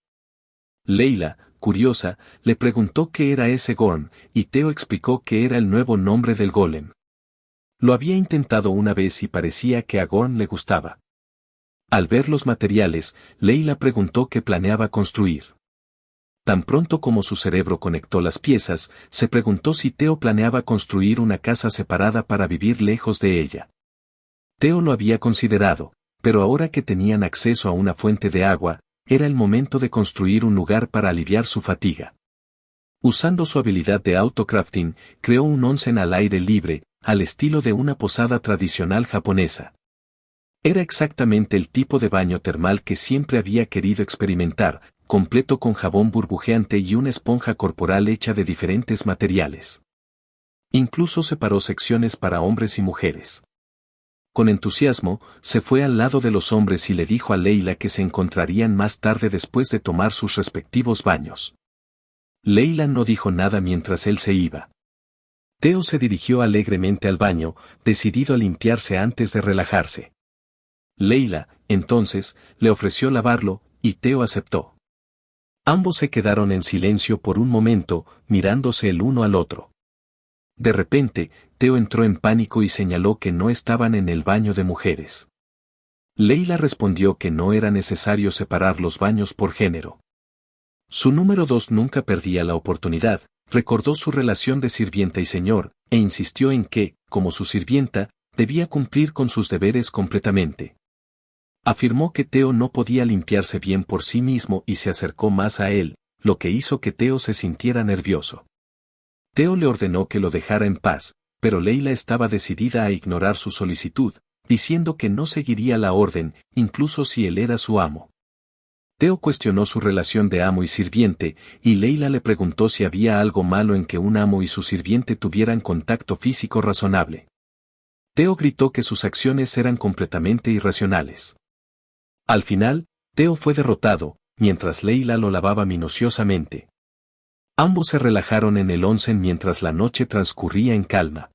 Leila, curiosa, le preguntó qué era ese Gorn, y Teo explicó que era el nuevo nombre del golem. Lo había intentado una vez y parecía que a Gorn le gustaba. Al ver los materiales, Leila preguntó qué planeaba construir. Tan pronto como su cerebro conectó las piezas, se preguntó si Teo planeaba construir una casa separada para vivir lejos de ella. Teo lo había considerado, pero ahora que tenían acceso a una fuente de agua, era el momento de construir un lugar para aliviar su fatiga. Usando su habilidad de autocrafting, creó un onsen al aire libre, al estilo de una posada tradicional japonesa. Era exactamente el tipo de baño termal que siempre había querido experimentar, completo con jabón burbujeante y una esponja corporal hecha de diferentes materiales. Incluso separó secciones para hombres y mujeres. Con entusiasmo, se fue al lado de los hombres y le dijo a Leila que se encontrarían más tarde después de tomar sus respectivos baños. Leila no dijo nada mientras él se iba. Teo se dirigió alegremente al baño, decidido a limpiarse antes de relajarse. Leila, entonces, le ofreció lavarlo, y Teo aceptó. Ambos se quedaron en silencio por un momento, mirándose el uno al otro. De repente, Teo entró en pánico y señaló que no estaban en el baño de mujeres. Leila respondió que no era necesario separar los baños por género. Su número 2 nunca perdía la oportunidad, recordó su relación de sirvienta y señor, e insistió en que, como su sirvienta, debía cumplir con sus deberes completamente. Afirmó que Teo no podía limpiarse bien por sí mismo y se acercó más a él, lo que hizo que Teo se sintiera nervioso. Teo le ordenó que lo dejara en paz, pero Leila estaba decidida a ignorar su solicitud, diciendo que no seguiría la orden, incluso si él era su amo. Teo cuestionó su relación de amo y sirviente, y Leila le preguntó si había algo malo en que un amo y su sirviente tuvieran contacto físico razonable. Teo gritó que sus acciones eran completamente irracionales. Al final, Teo fue derrotado, mientras Leila lo lavaba minuciosamente. Ambos se relajaron en el onsen mientras la noche transcurría en calma.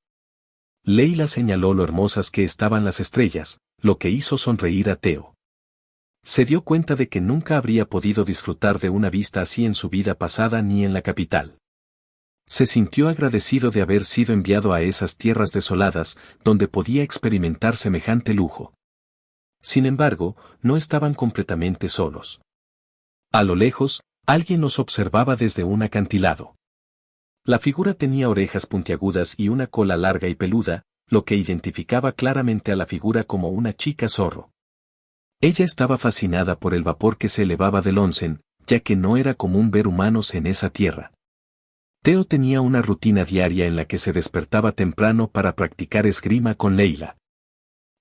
Leila señaló lo hermosas que estaban las estrellas, lo que hizo sonreír a Teo. Se dio cuenta de que nunca habría podido disfrutar de una vista así en su vida pasada ni en la capital. Se sintió agradecido de haber sido enviado a esas tierras desoladas, donde podía experimentar semejante lujo. Sin embargo, no estaban completamente solos. A lo lejos, alguien los observaba desde un acantilado. La figura tenía orejas puntiagudas y una cola larga y peluda, lo que identificaba claramente a la figura como una chica zorro. Ella estaba fascinada por el vapor que se elevaba del onsen, ya que no era común ver humanos en esa tierra. Teo tenía una rutina diaria en la que se despertaba temprano para practicar esgrima con Leila.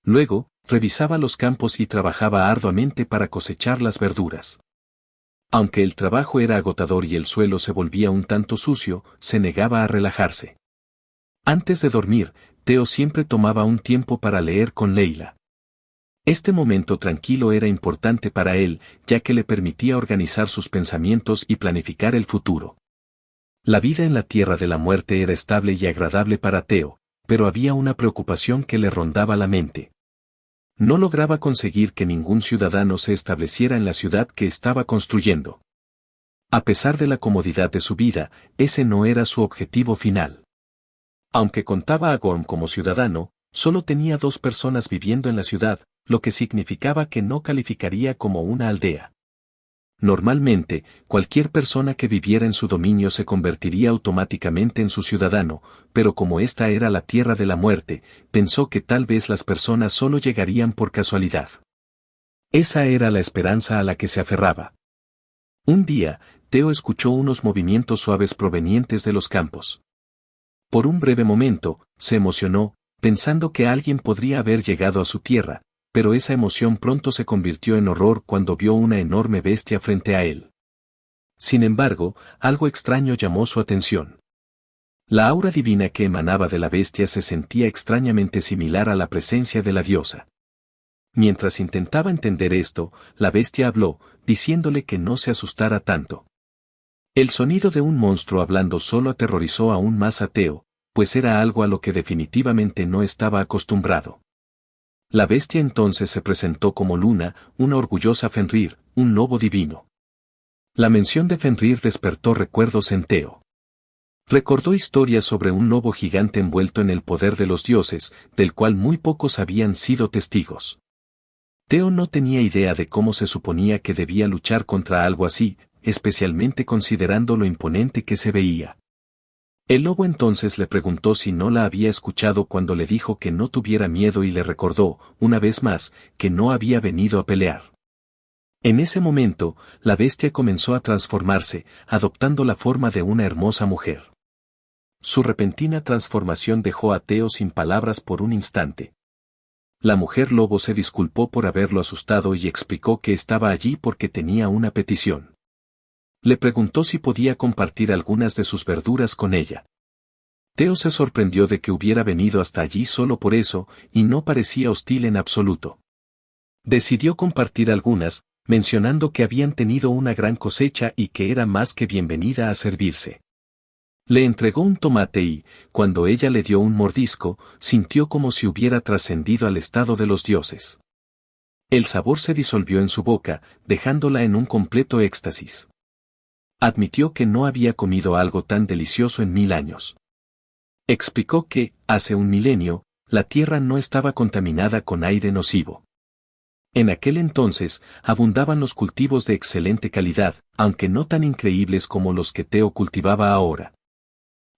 Luego, revisaba los campos y trabajaba arduamente para cosechar las verduras. Aunque el trabajo era agotador y el suelo se volvía un tanto sucio, se negaba a relajarse. Antes de dormir, Teo siempre tomaba un tiempo para leer con Leila. Este momento tranquilo era importante para él, ya que le permitía organizar sus pensamientos y planificar el futuro. La vida en la tierra de la muerte era estable y agradable para Teo, pero había una preocupación que le rondaba la mente. No lograba conseguir que ningún ciudadano se estableciera en la ciudad que estaba construyendo. A pesar de la comodidad de su vida, ese no era su objetivo final. Aunque contaba a Gorm como ciudadano, solo tenía 2 personas viviendo en la ciudad, lo que significaba que no calificaría como una aldea. Normalmente, cualquier persona que viviera en su dominio se convertiría automáticamente en su ciudadano, pero como esta era la tierra de la muerte, pensó que tal vez las personas solo llegarían por casualidad. Esa era la esperanza a la que se aferraba. Un día, Theo escuchó unos movimientos suaves provenientes de los campos. Por un breve momento, se emocionó, pensando que alguien podría haber llegado a su tierra, pero esa emoción pronto se convirtió en horror cuando vio una enorme bestia frente a él. Sin embargo, algo extraño llamó su atención. La aura divina que emanaba de la bestia se sentía extrañamente similar a la presencia de la diosa. Mientras intentaba entender esto, la bestia habló, diciéndole que no se asustara tanto. El sonido de un monstruo hablando solo aterrorizó aún más a Theo, pues era algo a lo que definitivamente no estaba acostumbrado. La bestia entonces se presentó como Luna, una orgullosa Fenrir, un lobo divino. La mención de Fenrir despertó recuerdos en Theo. Recordó historias sobre un lobo gigante envuelto en el poder de los dioses, del cual muy pocos habían sido testigos. Theo no tenía idea de cómo se suponía que debía luchar contra algo así, especialmente considerando lo imponente que se veía. El lobo entonces le preguntó si no la había escuchado cuando le dijo que no tuviera miedo y le recordó, una vez más, que no había venido a pelear. En ese momento, la bestia comenzó a transformarse, adoptando la forma de una hermosa mujer. Su repentina transformación dejó a Theo sin palabras por un instante. La mujer lobo se disculpó por haberlo asustado y explicó que estaba allí porque tenía una petición. Le preguntó si podía compartir algunas de sus verduras con ella. Theo se sorprendió de que hubiera venido hasta allí solo por eso, y no parecía hostil en absoluto. Decidió compartir algunas, mencionando que habían tenido una gran cosecha y que era más que bienvenida a servirse. Le entregó un tomate y, cuando ella le dio un mordisco, sintió como si hubiera trascendido al estado de los dioses. El sabor se disolvió en su boca, dejándola en un completo éxtasis. Admitió que no había comido algo tan delicioso en 1000 años. Explicó que, hace un milenio, la tierra no estaba contaminada con aire nocivo. En aquel entonces, abundaban los cultivos de excelente calidad, aunque no tan increíbles como los que Theo cultivaba ahora.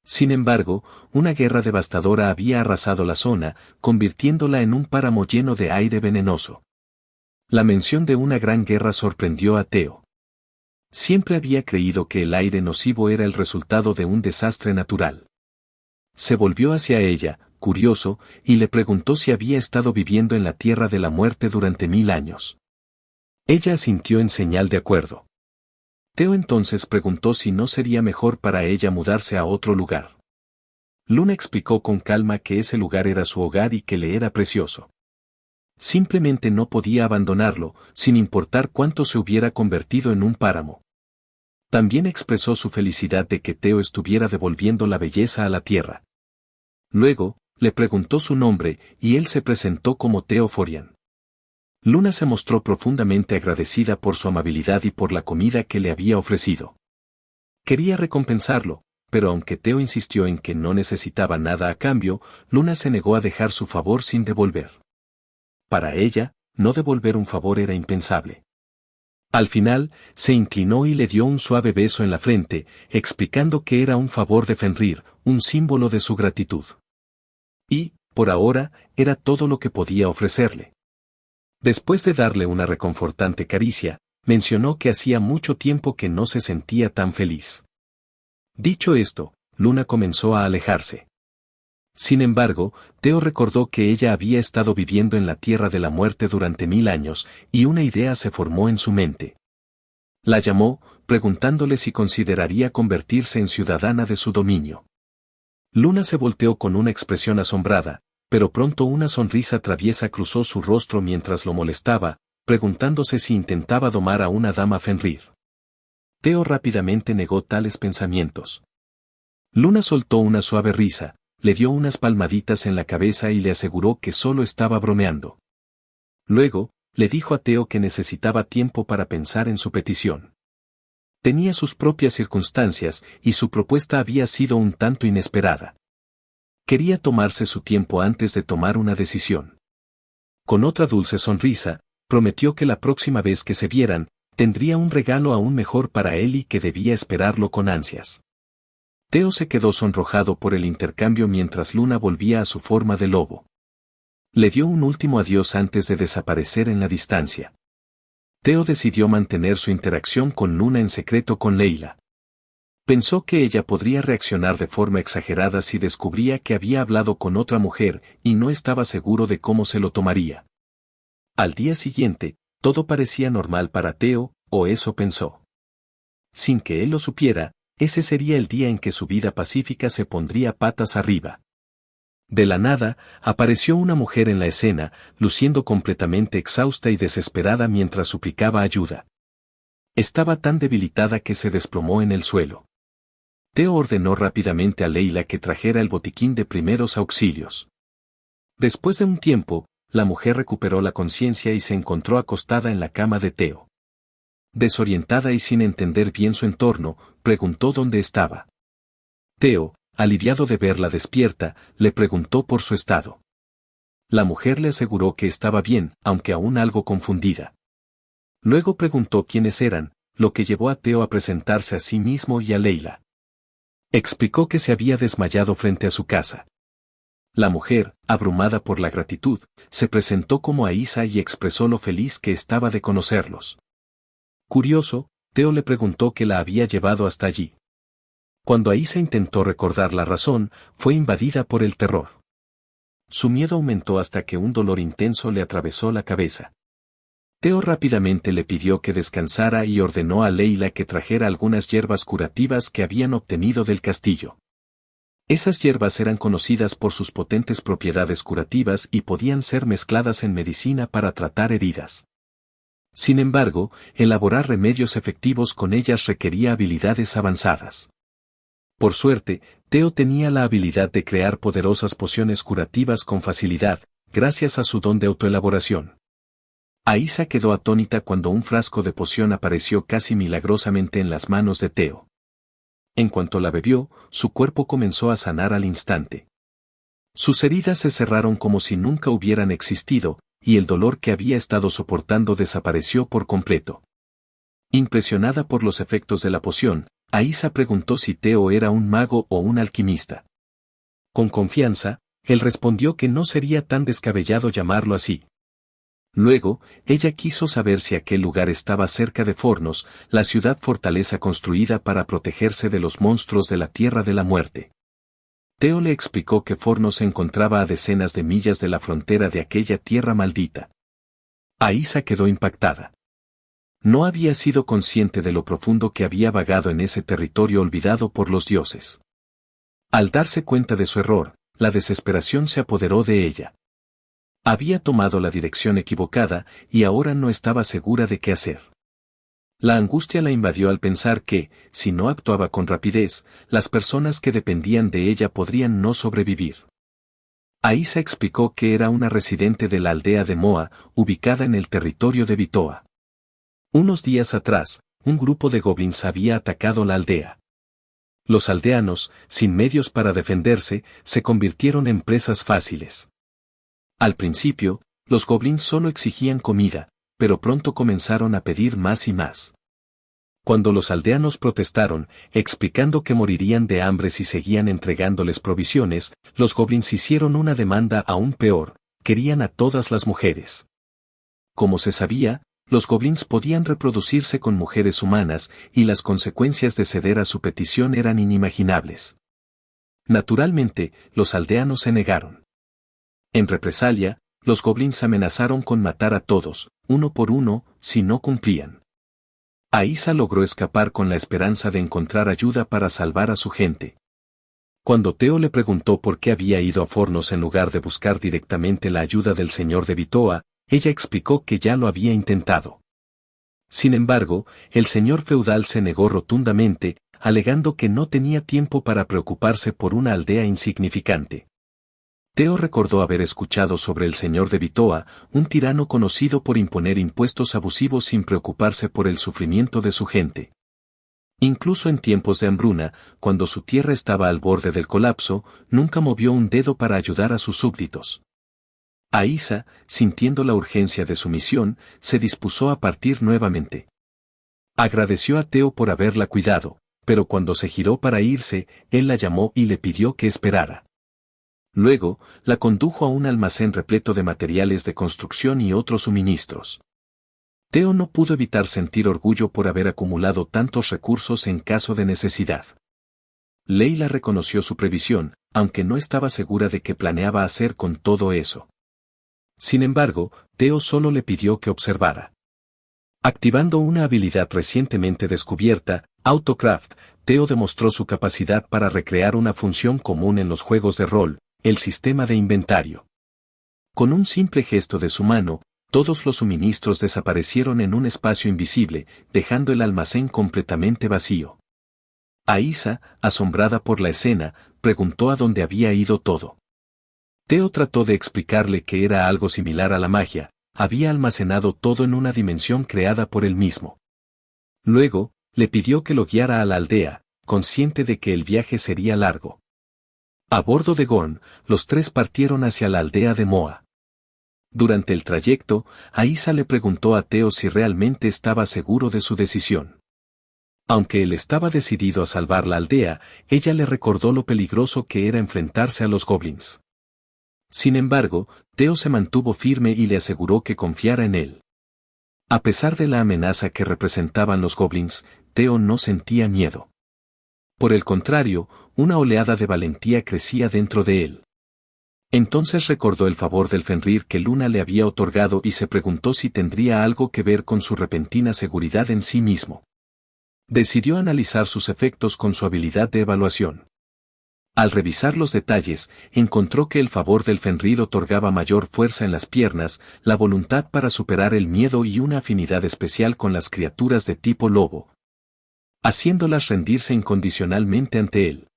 Sin embargo, una guerra devastadora había arrasado la zona, convirtiéndola en un páramo lleno de aire venenoso. La mención de una gran guerra sorprendió a Theo. Siempre había creído que el aire nocivo era el resultado de un desastre natural. Se volvió hacia ella, curioso, y le preguntó si había estado viviendo en la tierra de la muerte durante 1000 años. Ella asintió en señal de acuerdo. Theo entonces preguntó si no sería mejor para ella mudarse a otro lugar. Luna explicó con calma que ese lugar era su hogar y que le era precioso. Simplemente no podía abandonarlo, sin importar cuánto se hubiera convertido en un páramo. También expresó su felicidad de que Theo estuviera devolviendo la belleza a la tierra. Luego, le preguntó su nombre, y él se presentó como Theo Forian. Luna se mostró profundamente agradecida por su amabilidad y por la comida que le había ofrecido. Quería recompensarlo, pero aunque Theo insistió en que no necesitaba nada a cambio, Luna se negó a dejar su favor sin devolver. Para ella, no devolver un favor era impensable. Al final, se inclinó y le dio un suave beso en la frente, explicando que era un favor de Fenrir, un símbolo de su gratitud. Y, por ahora, era todo lo que podía ofrecerle. Después de darle una reconfortante caricia, mencionó que hacía mucho tiempo que no se sentía tan feliz. Dicho esto, Luna comenzó a alejarse. Sin embargo, Theo recordó que ella había estado viviendo en la tierra de la muerte durante 1000 años, y una idea se formó en su mente. La llamó, preguntándole si consideraría convertirse en ciudadana de su dominio. Luna se volteó con una expresión asombrada, pero pronto una sonrisa traviesa cruzó su rostro mientras lo molestaba, preguntándose si intentaba domar a una dama Fenrir. Theo rápidamente negó tales pensamientos. Luna soltó una suave risa, le dio unas palmaditas en la cabeza y le aseguró que solo estaba bromeando. Luego, le dijo a Teo que necesitaba tiempo para pensar en su petición. Tenía sus propias circunstancias y su propuesta había sido un tanto inesperada. Quería tomarse su tiempo antes de tomar una decisión. Con otra dulce sonrisa, prometió que la próxima vez que se vieran, tendría un regalo aún mejor para él y que debía esperarlo con ansias. Teo se quedó sonrojado por el intercambio mientras Luna volvía a su forma de lobo. Le dio un último adiós antes de desaparecer en la distancia. Teo decidió mantener su interacción con Luna en secreto con Leila. Pensó que ella podría reaccionar de forma exagerada si descubría que había hablado con otra mujer y no estaba seguro de cómo se lo tomaría. Al día siguiente, todo parecía normal para Teo, o eso pensó. Sin que él lo supiera, ese sería el día en que su vida pacífica se pondría patas arriba. De la nada, apareció una mujer en la escena, luciendo completamente exhausta y desesperada mientras suplicaba ayuda. Estaba tan debilitada que se desplomó en el suelo. Teo ordenó rápidamente a Leila que trajera el botiquín de primeros auxilios. Después de un tiempo, la mujer recuperó la conciencia y se encontró acostada en la cama de Teo. Desorientada y sin entender bien su entorno, preguntó dónde estaba. Teo, aliviado de verla despierta, le preguntó por su estado. La mujer le aseguró que estaba bien, aunque aún algo confundida. Luego preguntó quiénes eran, lo que llevó a Teo a presentarse a sí mismo y a Leila. Explicó que se había desmayado frente a su casa. La mujer, abrumada por la gratitud, se presentó como Aisa y expresó lo feliz que estaba de conocerlos. Curioso, Teo le preguntó qué la había llevado hasta allí. Cuando Aisa intentó recordar la razón, fue invadida por el terror. Su miedo aumentó hasta que un dolor intenso le atravesó la cabeza. Teo rápidamente le pidió que descansara y ordenó a Leila que trajera algunas hierbas curativas que habían obtenido del castillo. Esas hierbas eran conocidas por sus potentes propiedades curativas y podían ser mezcladas en medicina para tratar heridas. Sin embargo, elaborar remedios efectivos con ellas requería habilidades avanzadas. Por suerte, Teo tenía la habilidad de crear poderosas pociones curativas con facilidad, gracias a su don de autoelaboración. Aisa quedó atónita cuando un frasco de poción apareció casi milagrosamente en las manos de Teo. En cuanto la bebió, su cuerpo comenzó a sanar al instante. Sus heridas se cerraron como si nunca hubieran existido, y el dolor que había estado soportando desapareció por completo. Impresionada por los efectos de la poción, Aisa preguntó si Teo era un mago o un alquimista. Con confianza, él respondió que no sería tan descabellado llamarlo así. Luego, ella quiso saber si aquel lugar estaba cerca de Fornos, la ciudad fortaleza construida para protegerse de los monstruos de la Tierra de la Muerte. Teo le explicó que Fornos se encontraba a decenas de millas de la frontera de aquella tierra maldita. Aisa quedó impactada. No había sido consciente de lo profundo que había vagado en ese territorio olvidado por los dioses. Al darse cuenta de su error, la desesperación se apoderó de ella. Había tomado la dirección equivocada y ahora no estaba segura de qué hacer. La angustia la invadió al pensar que, si no actuaba con rapidez, las personas que dependían de ella podrían no sobrevivir. Aisa explicó que era una residente de la aldea de Moa, ubicada en el territorio de Vitoa. Unos días atrás, un grupo de goblins había atacado la aldea. Los aldeanos, sin medios para defenderse, se convirtieron en presas fáciles. Al principio, los goblins solo exigían comida, pero pronto comenzaron a pedir más y más. Cuando los aldeanos protestaron, explicando que morirían de hambre si seguían entregándoles provisiones, los goblins hicieron una demanda aún peor: querían a todas las mujeres. Como se sabía, los goblins podían reproducirse con mujeres humanas, y las consecuencias de ceder a su petición eran inimaginables. Naturalmente, los aldeanos se negaron. En represalia, los goblins amenazaron con matar a todos, uno por uno, si no cumplían. Aisa logró escapar con la esperanza de encontrar ayuda para salvar a su gente. Cuando Teo le preguntó por qué había ido a Fornos en lugar de buscar directamente la ayuda del señor de Vitoa, ella explicó que ya lo había intentado. Sin embargo, el señor feudal se negó rotundamente, alegando que no tenía tiempo para preocuparse por una aldea insignificante. Teo recordó haber escuchado sobre el señor de Vitoa, un tirano conocido por imponer impuestos abusivos sin preocuparse por el sufrimiento de su gente. Incluso en tiempos de hambruna, cuando su tierra estaba al borde del colapso, nunca movió un dedo para ayudar a sus súbditos. Ahisa, sintiendo la urgencia de su misión, se dispuso a partir nuevamente. Agradeció a Teo por haberla cuidado, pero cuando se giró para irse, él la llamó y le pidió que esperara. Luego, la condujo a un almacén repleto de materiales de construcción y otros suministros. Teo no pudo evitar sentir orgullo por haber acumulado tantos recursos en caso de necesidad. Leila reconoció su previsión, aunque no estaba segura de qué planeaba hacer con todo eso. Sin embargo, Teo solo le pidió que observara. Activando una habilidad recientemente descubierta, Autocraft, Teo demostró su capacidad para recrear una función común en los juegos de rol, el sistema de inventario. Con un simple gesto de su mano, todos los suministros desaparecieron en un espacio invisible, dejando el almacén completamente vacío. Ahisa, asombrada por la escena, preguntó a dónde había ido todo. Teo trató de explicarle que era algo similar a la magia, había almacenado todo en una dimensión creada por él mismo. Luego, le pidió que lo guiara a la aldea, consciente de que el viaje sería largo. A bordo de Gorn, los tres partieron hacia la aldea de Moa. Durante el trayecto, Ahisa le preguntó a Teo si realmente estaba seguro de su decisión. Aunque él estaba decidido a salvar la aldea, ella le recordó lo peligroso que era enfrentarse a los goblins. Sin embargo, Teo se mantuvo firme y le aseguró que confiara en él. A pesar de la amenaza que representaban los goblins, Teo no sentía miedo. Por el contrario, una oleada de valentía crecía dentro de él. Entonces recordó el favor del Fenrir que Luna le había otorgado y se preguntó si tendría algo que ver con su repentina seguridad en sí mismo. Decidió analizar sus efectos con su habilidad de evaluación. Al revisar los detalles, encontró que el favor del Fenrir otorgaba mayor fuerza en las piernas, la voluntad para superar el miedo y una afinidad especial con las criaturas de tipo lobo, haciéndolas rendirse incondicionalmente ante él.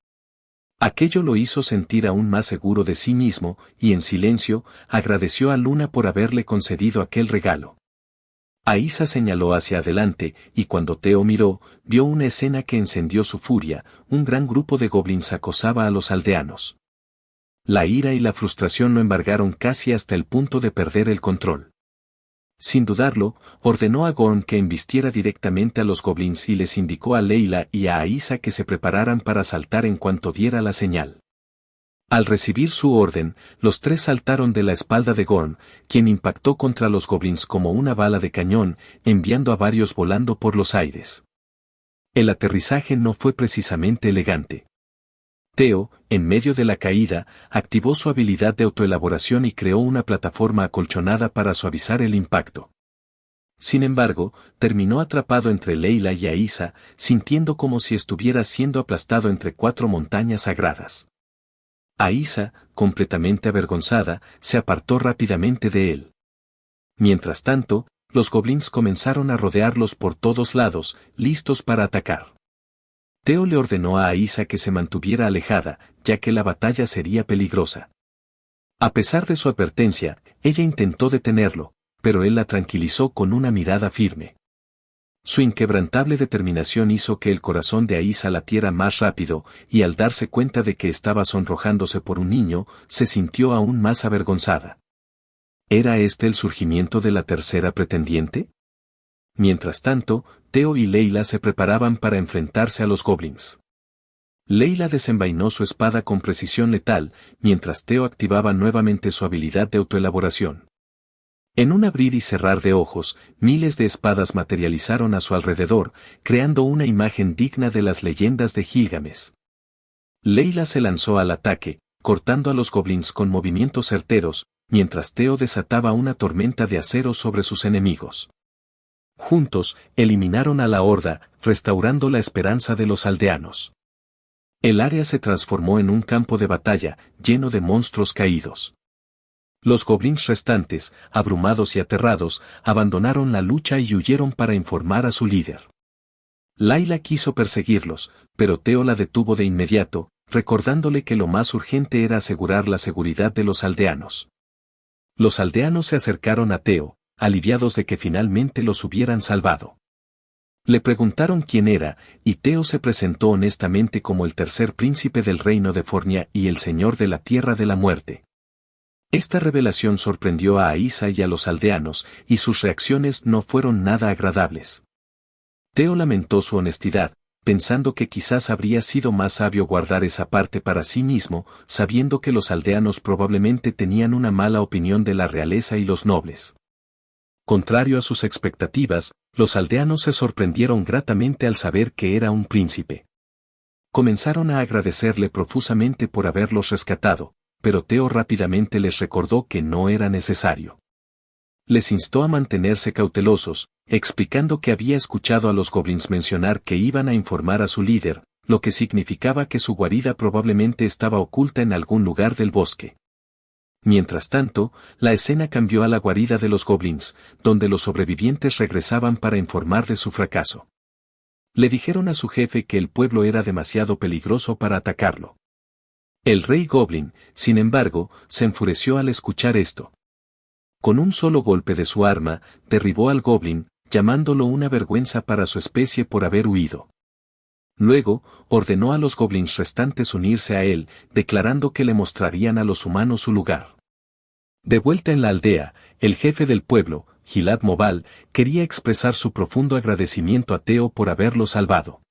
Aquello lo hizo sentir aún más seguro de sí mismo, y en silencio, agradeció a Luna por haberle concedido aquel regalo. Ahisa señaló hacia adelante, y cuando Teo miró, vio una escena que encendió su furia, un gran grupo de goblins acosaba a los aldeanos. La ira y la frustración lo embargaron casi hasta el punto de perder el control. Sin dudarlo, ordenó a Gorm que embistiera directamente a los goblins y les indicó a Leila y a Ahisa que se prepararan para saltar en cuanto diera la señal. Al recibir su orden, los tres saltaron de la espalda de Gorm, quien impactó contra los goblins como una bala de cañón, enviando a varios volando por los aires. El aterrizaje no fue precisamente elegante. Teo, en medio de la caída, activó su habilidad de autoelaboración y creó una plataforma acolchonada para suavizar el impacto. Sin embargo, terminó atrapado entre Leila y Ahisa, sintiendo como si estuviera siendo aplastado entre cuatro montañas sagradas. Ahisa, completamente avergonzada, se apartó rápidamente de él. Mientras tanto, los goblins comenzaron a rodearlos por todos lados, listos para atacar. Teo le ordenó a Ahisa que se mantuviera alejada, ya que la batalla sería peligrosa. A pesar de su advertencia, ella intentó detenerlo, pero él la tranquilizó con una mirada firme. Su inquebrantable determinación hizo que el corazón de Ahisa latiera más rápido, y al darse cuenta de que estaba sonrojándose por un niño, se sintió aún más avergonzada. ¿Era este el surgimiento de la tercera pretendiente? Mientras tanto, Teo y Leila se preparaban para enfrentarse a los goblins. Leila desenvainó su espada con precisión letal, mientras Teo activaba nuevamente su habilidad de autoelaboración. En un abrir y cerrar de ojos, miles de espadas materializaron a su alrededor, creando una imagen digna de las leyendas de Gilgamesh. Leila se lanzó al ataque, cortando a los goblins con movimientos certeros, mientras Teo desataba una tormenta de acero sobre sus enemigos. Juntos, eliminaron a la horda, restaurando la esperanza de los aldeanos. El área se transformó en un campo de batalla, lleno de monstruos caídos. Los goblins restantes, abrumados y aterrados, abandonaron la lucha y huyeron para informar a su líder. Leila quiso perseguirlos, pero Teo la detuvo de inmediato, recordándole que lo más urgente era asegurar la seguridad de los aldeanos. Los aldeanos se acercaron a Teo, aliviados de que finalmente los hubieran salvado. Le preguntaron quién era, y Teo se presentó honestamente como el tercer príncipe del reino de Fornia y el señor de la tierra de la muerte. Esta revelación sorprendió a Aísa y a los aldeanos, y sus reacciones no fueron nada agradables. Teo lamentó su honestidad, pensando que quizás habría sido más sabio guardar esa parte para sí mismo, sabiendo que los aldeanos probablemente tenían una mala opinión de la realeza y los nobles. Contrario a sus expectativas, los aldeanos se sorprendieron gratamente al saber que era un príncipe. Comenzaron a agradecerle profusamente por haberlos rescatado, pero Teo rápidamente les recordó que no era necesario. Les instó a mantenerse cautelosos, explicando que había escuchado a los goblins mencionar que iban a informar a su líder, lo que significaba que su guarida probablemente estaba oculta en algún lugar del bosque. Mientras tanto, la escena cambió a la guarida de los goblins, donde los sobrevivientes regresaban para informar de su fracaso. Le dijeron a su jefe que el pueblo era demasiado peligroso para atacarlo. El rey goblin, sin embargo, se enfureció al escuchar esto. Con un solo golpe de su arma, derribó al goblin, llamándolo una vergüenza para su especie por haber huido. Luego, ordenó a los goblins restantes unirse a él, declarando que le mostrarían a los humanos su lugar. De vuelta en la aldea, el jefe del pueblo, Gilad Mobal, quería expresar su profundo agradecimiento a Teo por haberlo salvado.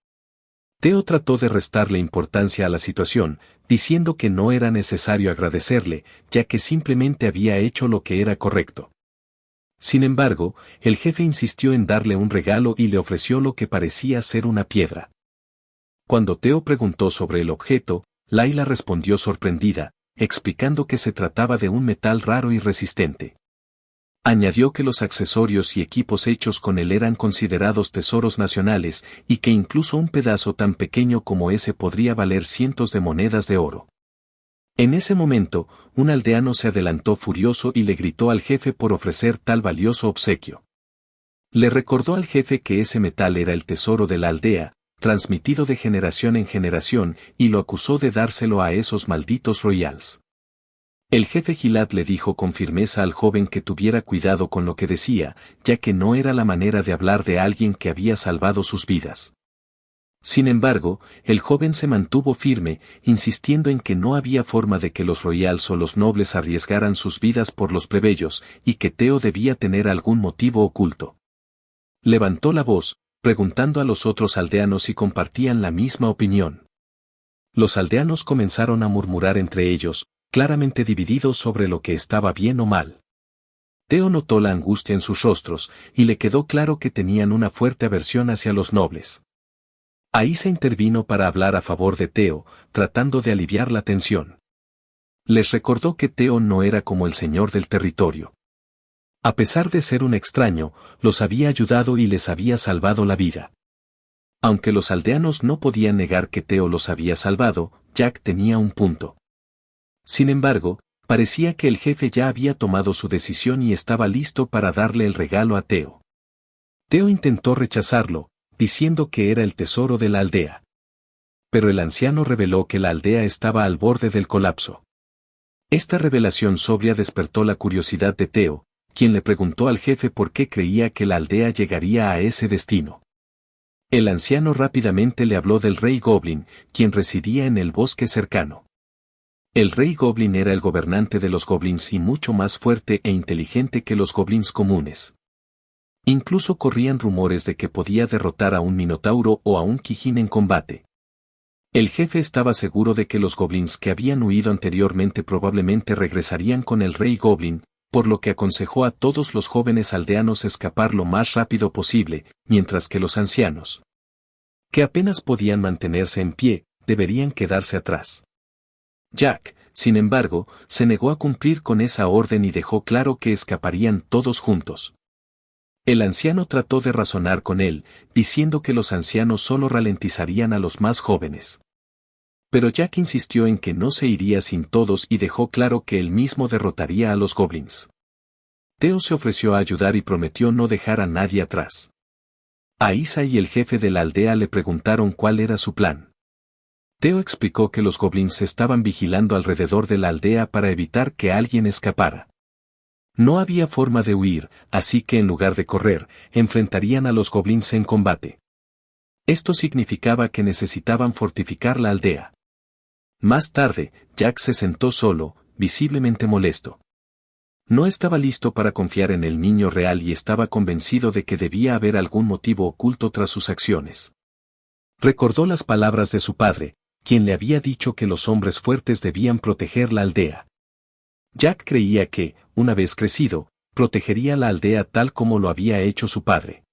Teo trató de restarle importancia a la situación, diciendo que no era necesario agradecerle, ya que simplemente había hecho lo que era correcto. Sin embargo, el jefe insistió en darle un regalo y le ofreció lo que parecía ser una piedra. Cuando Teo preguntó sobre el objeto, Layla respondió sorprendida, explicando que se trataba de un metal raro y resistente. Añadió que los accesorios y equipos hechos con él eran considerados tesoros nacionales y que incluso un pedazo tan pequeño como ese podría valer cientos de monedas de oro. En ese momento, un aldeano se adelantó furioso y le gritó al jefe por ofrecer tal valioso obsequio. Le recordó al jefe que ese metal era el tesoro de la aldea, transmitido de generación en generación, y lo acusó de dárselo a esos malditos royals. El jefe Gilad le dijo con firmeza al joven que tuviera cuidado con lo que decía, ya que no era la manera de hablar de alguien que había salvado sus vidas. Sin embargo, el joven se mantuvo firme, insistiendo en que no había forma de que los royals o los nobles arriesgaran sus vidas por los plebeyos, y que Teo debía tener algún motivo oculto. Levantó la voz, preguntando a los otros aldeanos si compartían la misma opinión. Los aldeanos comenzaron a murmurar entre ellos, claramente divididos sobre lo que estaba bien o mal. Teo notó la angustia en sus rostros, y le quedó claro que tenían una fuerte aversión hacia los nobles. Aísa intervino para hablar a favor de Teo, tratando de aliviar la tensión. Les recordó que Teo no era como el señor del territorio. A pesar de ser un extraño, los había ayudado y les había salvado la vida. Aunque los aldeanos no podían negar que Teo los había salvado, Jack tenía un punto. Sin embargo, parecía que el jefe ya había tomado su decisión y estaba listo para darle el regalo a Teo. Teo intentó rechazarlo, diciendo que era el tesoro de la aldea. Pero el anciano reveló que la aldea estaba al borde del colapso. Esta revelación sobria despertó la curiosidad de Teo, quien le preguntó al jefe por qué creía que la aldea llegaría a ese destino. El anciano rápidamente le habló del rey Goblin, quien residía en el bosque cercano. El rey Goblin era el gobernante de los goblins y mucho más fuerte e inteligente que los goblins comunes. Incluso corrían rumores de que podía derrotar a un minotauro o a un quijín en combate. El jefe estaba seguro de que los goblins que habían huido anteriormente probablemente regresarían con el rey Goblin, por lo que aconsejó a todos los jóvenes aldeanos escapar lo más rápido posible, mientras que los ancianos, que apenas podían mantenerse en pie, deberían quedarse atrás. Jack, sin embargo, se negó a cumplir con esa orden y dejó claro que escaparían todos juntos. El anciano trató de razonar con él, diciendo que los ancianos solo ralentizarían a los más jóvenes. Pero Jack insistió en que no se iría sin todos y dejó claro que él mismo derrotaría a los goblins. Teo se ofreció a ayudar y prometió no dejar a nadie atrás. Aísa y el jefe de la aldea le preguntaron cuál era su plan. Theo explicó que los goblins estaban vigilando alrededor de la aldea para evitar que alguien escapara. No había forma de huir, así que en lugar de correr, enfrentarían a los goblins en combate. Esto significaba que necesitaban fortificar la aldea. Más tarde, Jack se sentó solo, visiblemente molesto. No estaba listo para confiar en el niño real y estaba convencido de que debía haber algún motivo oculto tras sus acciones. Recordó las palabras de su padre, quien le había dicho que los hombres fuertes debían proteger la aldea. Jack creía que, una vez crecido, protegería la aldea tal como lo había hecho su padre.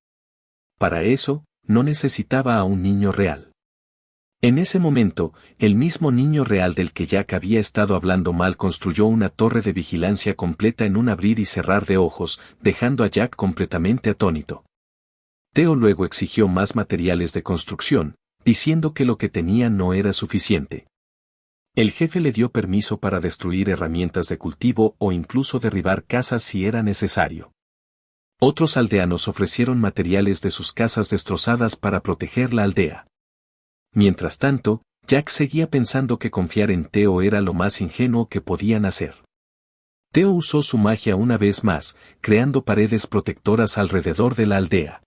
Para eso, no necesitaba a un niño real. En ese momento, el mismo niño real del que Jack había estado hablando mal construyó una torre de vigilancia completa en un abrir y cerrar de ojos, dejando a Jack completamente atónito. Theo luego exigió más materiales de construcción, diciendo que lo que tenía no era suficiente. El jefe le dio permiso para destruir herramientas de cultivo o incluso derribar casas si era necesario. Otros aldeanos ofrecieron materiales de sus casas destrozadas para proteger la aldea. Mientras tanto, Jack seguía pensando que confiar en Theo era lo más ingenuo que podían hacer. Theo usó su magia una vez más, creando paredes protectoras alrededor de la aldea.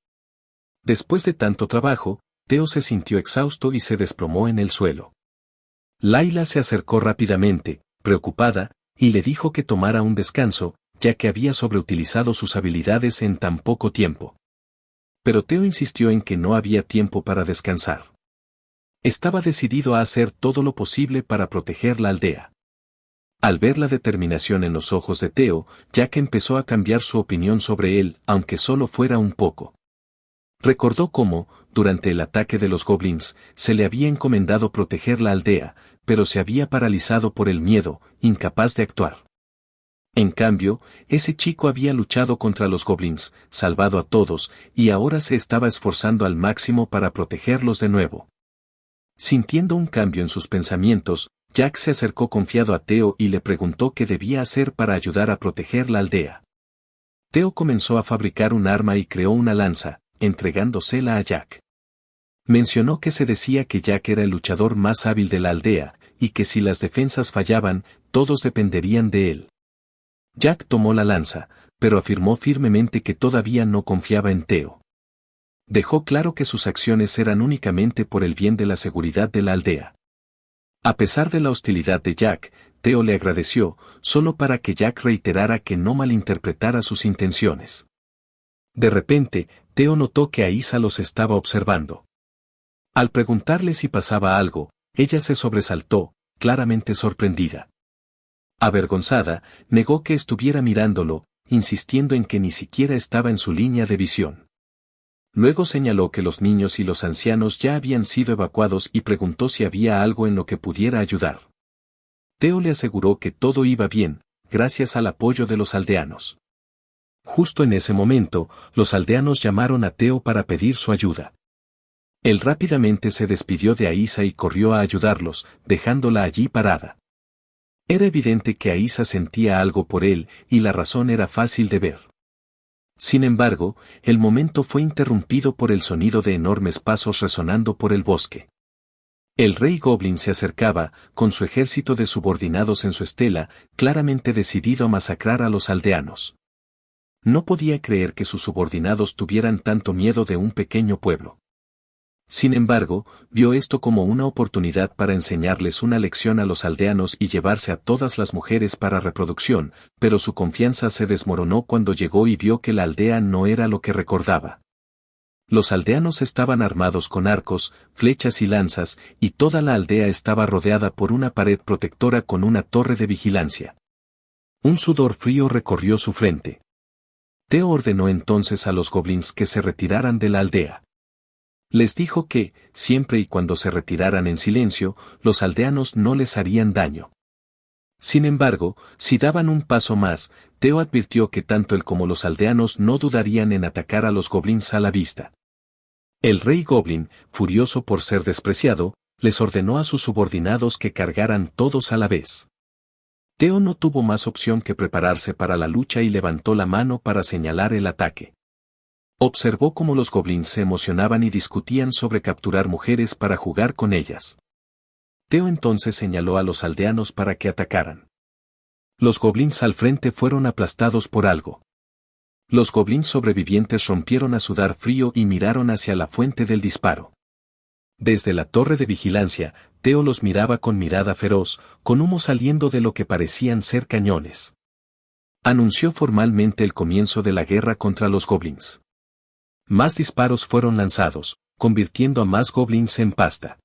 Después de tanto trabajo, Theo se sintió exhausto y se desplomó en el suelo. Layla se acercó rápidamente, preocupada, y le dijo que tomara un descanso, ya que había sobreutilizado sus habilidades en tan poco tiempo. Pero Theo insistió en que no había tiempo para descansar. Estaba decidido a hacer todo lo posible para proteger la aldea. Al ver la determinación en los ojos de Theo, Jack empezó a cambiar su opinión sobre él, aunque solo fuera un poco. Recordó cómo, durante el ataque de los goblins, se le había encomendado proteger la aldea, pero se había paralizado por el miedo, incapaz de actuar. En cambio, ese chico había luchado contra los goblins, salvado a todos, y ahora se estaba esforzando al máximo para protegerlos de nuevo. Sintiendo un cambio en sus pensamientos, Jack se acercó confiado a Theo y le preguntó qué debía hacer para ayudar a proteger la aldea. Theo comenzó a fabricar un arma y creó una lanza, entregándosela a Jack. Mencionó que se decía que Jack era el luchador más hábil de la aldea, y que si las defensas fallaban, todos dependerían de él. Jack tomó la lanza, pero afirmó firmemente que todavía no confiaba en Theo. Dejó claro que sus acciones eran únicamente por el bien de la seguridad de la aldea. A pesar de la hostilidad de Jack, Theo le agradeció, solo para que Jack reiterara que no malinterpretara sus intenciones. De repente, Theo notó que Aisa los estaba observando. Al preguntarle si pasaba algo, ella se sobresaltó, claramente sorprendida. Avergonzada, negó que estuviera mirándolo, insistiendo en que ni siquiera estaba en su línea de visión. Luego señaló que los niños y los ancianos ya habían sido evacuados y preguntó si había algo en lo que pudiera ayudar. Theo le aseguró que todo iba bien, gracias al apoyo de los aldeanos. Justo en ese momento, los aldeanos llamaron a Theo para pedir su ayuda. Él rápidamente se despidió de Aisa y corrió a ayudarlos, dejándola allí parada. Era evidente que Aisa sentía algo por él, y la razón era fácil de ver. Sin embargo, el momento fue interrumpido por el sonido de enormes pasos resonando por el bosque. El rey Goblin se acercaba, con su ejército de subordinados en su estela, claramente decidido a masacrar a los aldeanos. No podía creer que sus subordinados tuvieran tanto miedo de un pequeño pueblo. Sin embargo, vio esto como una oportunidad para enseñarles una lección a los aldeanos y llevarse a todas las mujeres para reproducción, pero su confianza se desmoronó cuando llegó y vio que la aldea no era lo que recordaba. Los aldeanos estaban armados con arcos, flechas y lanzas, y toda la aldea estaba rodeada por una pared protectora con una torre de vigilancia. Un sudor frío recorrió su frente. Theo ordenó entonces a los goblins que se retiraran de la aldea. Les dijo que, siempre y cuando se retiraran en silencio, los aldeanos no les harían daño. Sin embargo, si daban un paso más, Theo advirtió que tanto él como los aldeanos no dudarían en atacar a los goblins a la vista. El rey Goblin, furioso por ser despreciado, les ordenó a sus subordinados que cargaran todos a la vez. Theo no tuvo más opción que prepararse para la lucha y levantó la mano para señalar el ataque. Observó cómo los goblins se emocionaban y discutían sobre capturar mujeres para jugar con ellas. Teo entonces señaló a los aldeanos para que atacaran. Los goblins al frente fueron aplastados por algo. Los goblins sobrevivientes rompieron a sudar frío y miraron hacia la fuente del disparo. Desde la torre de vigilancia, Teo los miraba con mirada feroz, con humo saliendo de lo que parecían ser cañones. Anunció formalmente el comienzo de la guerra contra los goblins. Más disparos fueron lanzados, convirtiendo a más goblins en pasta.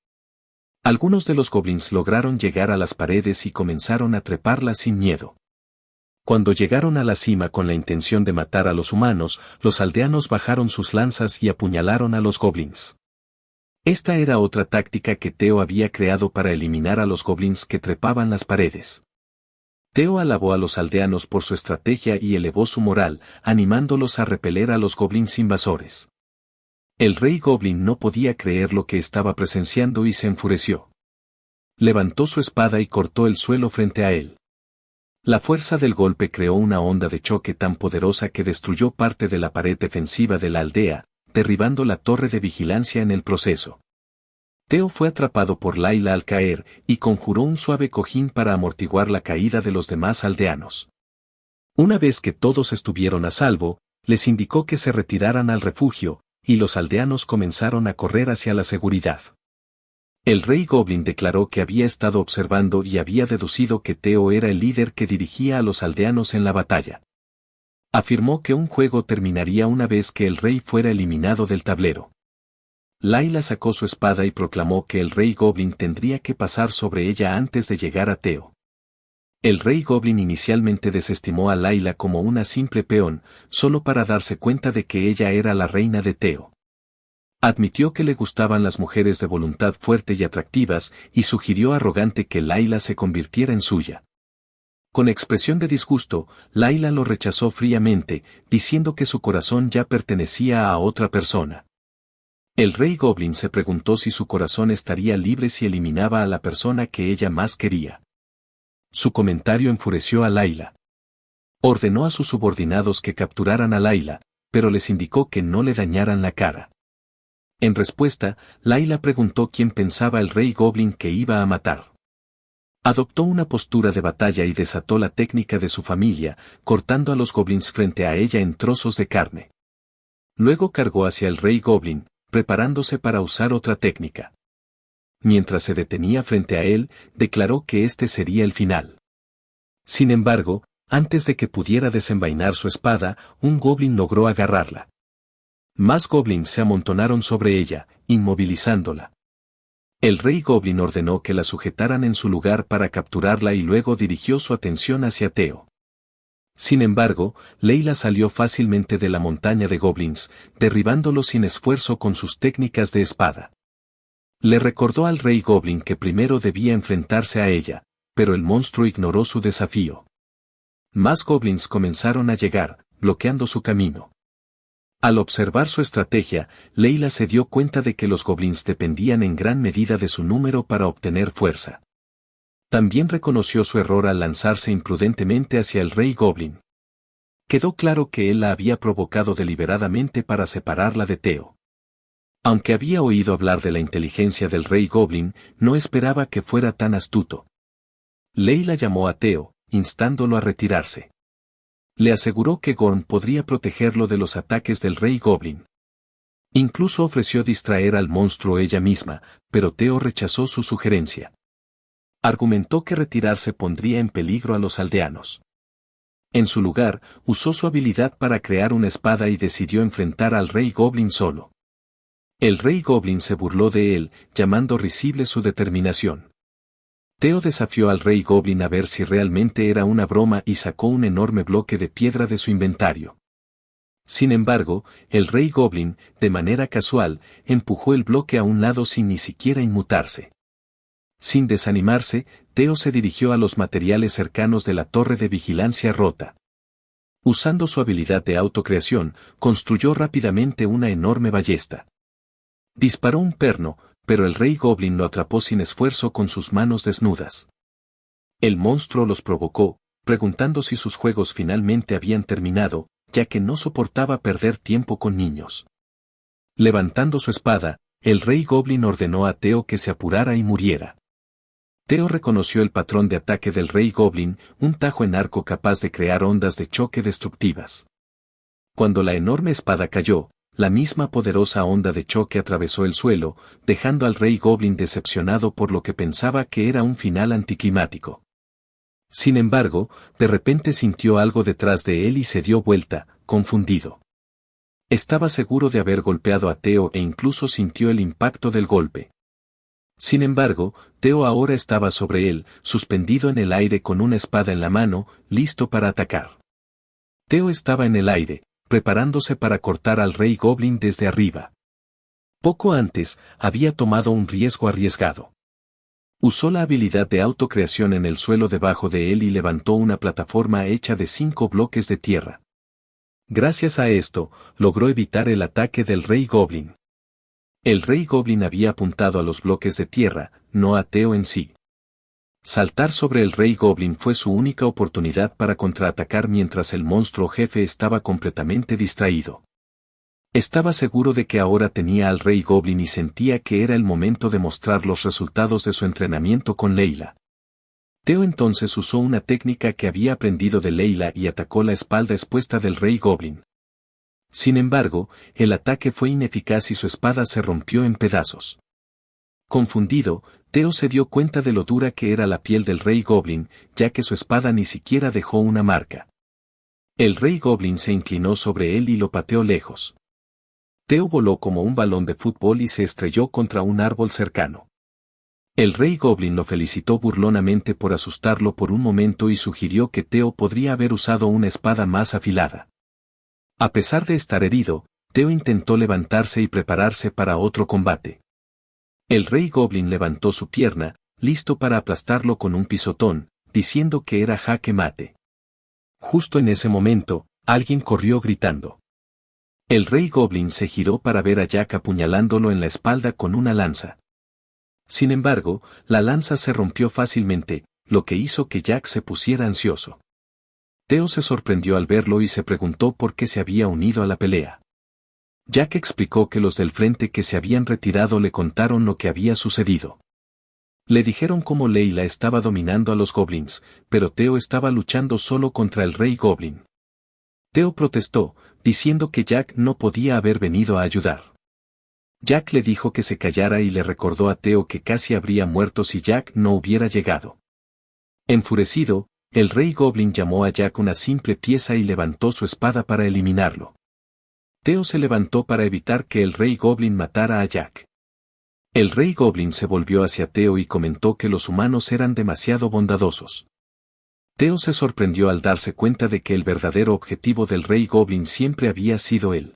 Algunos de los goblins lograron llegar a las paredes y comenzaron a treparlas sin miedo. Cuando llegaron a la cima con la intención de matar a los humanos, los aldeanos bajaron sus lanzas y apuñalaron a los goblins. Esta era otra táctica que Teo había creado para eliminar a los goblins que trepaban las paredes. Teo alabó a los aldeanos por su estrategia y elevó su moral, animándolos a repeler a los goblins invasores. El rey goblin no podía creer lo que estaba presenciando y se enfureció. Levantó su espada y cortó el suelo frente a él. La fuerza del golpe creó una onda de choque tan poderosa que destruyó parte de la pared defensiva de la aldea, derribando la torre de vigilancia en el proceso. Teo fue atrapado por Layla al caer y conjuró un suave cojín para amortiguar la caída de los demás aldeanos. Una vez que todos estuvieron a salvo, les indicó que se retiraran al refugio, y los aldeanos comenzaron a correr hacia la seguridad. El rey goblin declaró que había estado observando y había deducido que Teo era el líder que dirigía a los aldeanos en la batalla. Afirmó que un juego terminaría una vez que el rey fuera eliminado del tablero. Layla sacó su espada y proclamó que el rey goblin tendría que pasar sobre ella antes de llegar a Teo. El rey goblin inicialmente desestimó a Layla como una simple peón, solo para darse cuenta de que ella era la reina de Teo. Admitió que le gustaban las mujeres de voluntad fuerte y atractivas, y sugirió arrogante que Layla se convirtiera en suya. Con expresión de disgusto, Layla lo rechazó fríamente, diciendo que su corazón ya pertenecía a otra persona. El rey goblin se preguntó si su corazón estaría libre si eliminaba a la persona que ella más quería. Su comentario enfureció a Layla. Ordenó a sus subordinados que capturaran a Layla, pero les indicó que no le dañaran la cara. En respuesta, Layla preguntó quién pensaba el rey goblin que iba a matar. Adoptó una postura de batalla y desató la técnica de su familia, cortando a los goblins frente a ella en trozos de carne. Luego cargó hacia el rey goblin, preparándose para usar otra técnica. Mientras se detenía frente a él, declaró que este sería el final. Sin embargo, antes de que pudiera desenvainar su espada, un goblin logró agarrarla. Más goblins se amontonaron sobre ella, inmovilizándola. El rey goblin ordenó que la sujetaran en su lugar para capturarla y luego dirigió su atención hacia Teo. Sin embargo, Layla salió fácilmente de la montaña de goblins, derribándolo sin esfuerzo con sus técnicas de espada. Le recordó al rey goblin que primero debía enfrentarse a ella, pero el monstruo ignoró su desafío. Más goblins comenzaron a llegar, bloqueando su camino. Al observar su estrategia, Layla se dio cuenta de que los goblins dependían en gran medida de su número para obtener fuerza. También reconoció su error al lanzarse imprudentemente hacia el rey goblin. Quedó claro que él la había provocado deliberadamente para separarla de Teo. Aunque había oído hablar de la inteligencia del rey goblin, no esperaba que fuera tan astuto. Layla llamó a Teo, instándolo a retirarse. Le aseguró que Gorm podría protegerlo de los ataques del rey goblin. Incluso ofreció distraer al monstruo ella misma, pero Teo rechazó su sugerencia. Argumentó que retirarse pondría en peligro a los aldeanos. En su lugar, usó su habilidad para crear una espada y decidió enfrentar al rey goblin solo. El rey goblin se burló de él, llamando risible su determinación. Teo desafió al rey goblin a ver si realmente era una broma y sacó un enorme bloque de piedra de su inventario. Sin embargo, el rey goblin, de manera casual, empujó el bloque a un lado sin ni siquiera inmutarse. Sin desanimarse, Teo se dirigió a los materiales cercanos de la torre de vigilancia rota. Usando su habilidad de autocreación, construyó rápidamente una enorme ballesta. Disparó un perno, pero el rey goblin lo atrapó sin esfuerzo con sus manos desnudas. El monstruo los provocó, preguntando si sus juegos finalmente habían terminado, ya que no soportaba perder tiempo con niños. Levantando su espada, el rey goblin ordenó a Teo que se apurara y muriera. Theo reconoció el patrón de ataque del Rey Goblin, un tajo en arco capaz de crear ondas de choque destructivas. Cuando la enorme espada cayó, la misma poderosa onda de choque atravesó el suelo, dejando al Rey Goblin decepcionado por lo que pensaba que era un final anticlimático. Sin embargo, de repente sintió algo detrás de él y se dio vuelta, confundido. Estaba seguro de haber golpeado a Theo e incluso sintió el impacto del golpe. Sin embargo, Theo ahora estaba sobre él, suspendido en el aire con una espada en la mano, listo para atacar. Theo estaba en el aire, preparándose para cortar al Rey Goblin desde arriba. Poco antes, había tomado un riesgo arriesgado. Usó la habilidad de autocreación en el suelo debajo de él y levantó una plataforma hecha de 5 bloques de tierra. Gracias a esto, logró evitar el ataque del Rey Goblin. El Rey Goblin había apuntado a los bloques de tierra, no a Theo en sí. Saltar sobre el Rey Goblin fue su única oportunidad para contraatacar mientras el monstruo jefe estaba completamente distraído. Estaba seguro de que ahora tenía al Rey Goblin y sentía que era el momento de mostrar los resultados de su entrenamiento con Layla. Theo entonces usó una técnica que había aprendido de Layla y atacó la espalda expuesta del Rey Goblin. Sin embargo, el ataque fue ineficaz y su espada se rompió en pedazos. Confundido, Theo se dio cuenta de lo dura que era la piel del Rey Goblin, ya que su espada ni siquiera dejó una marca. El Rey Goblin se inclinó sobre él y lo pateó lejos. Theo voló como un balón de fútbol y se estrelló contra un árbol cercano. El Rey Goblin lo felicitó burlonamente por asustarlo por un momento y sugirió que Theo podría haber usado una espada más afilada. A pesar de estar herido, Theo intentó levantarse y prepararse para otro combate. El Rey Goblin levantó su pierna, listo para aplastarlo con un pisotón, diciendo que era jaque mate. Justo en ese momento, alguien corrió gritando. El Rey Goblin se giró para ver a Jack apuñalándolo en la espalda con una lanza. Sin embargo, la lanza se rompió fácilmente, lo que hizo que Jack se pusiera ansioso. Theo se sorprendió al verlo y se preguntó por qué se había unido a la pelea. Jack explicó que los del frente que se habían retirado le contaron lo que había sucedido. Le dijeron cómo Layla estaba dominando a los goblins, pero Theo estaba luchando solo contra el Rey Goblin. Theo protestó, diciendo que Jack no podía haber venido a ayudar. Jack le dijo que se callara y le recordó a Theo que casi habría muerto si Jack no hubiera llegado. Enfurecido, el Rey Goblin llamó a Jack una simple pieza y levantó su espada para eliminarlo. Theo se levantó para evitar que el Rey Goblin matara a Jack. El Rey Goblin se volvió hacia Theo y comentó que los humanos eran demasiado bondadosos. Theo se sorprendió al darse cuenta de que el verdadero objetivo del Rey Goblin siempre había sido él.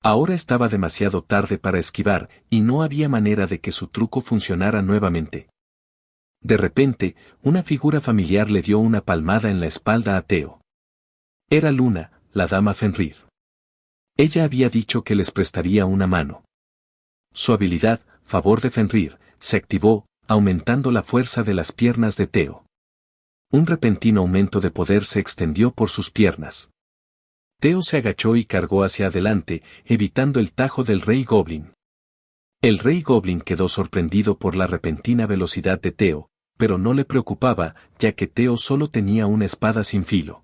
Ahora estaba demasiado tarde para esquivar, y no había manera de que su truco funcionara nuevamente. De repente, una figura familiar le dio una palmada en la espalda a Theo. Era Luna, la dama Fenrir. Ella había dicho que les prestaría una mano. Su habilidad, favor de Fenrir, se activó, aumentando la fuerza de las piernas de Theo. Un repentino aumento de poder se extendió por sus piernas. Theo se agachó y cargó hacia adelante, evitando el tajo del Rey Goblin. El Rey Goblin quedó sorprendido por la repentina velocidad de Theo, pero no le preocupaba, ya que Theo solo tenía una espada sin filo.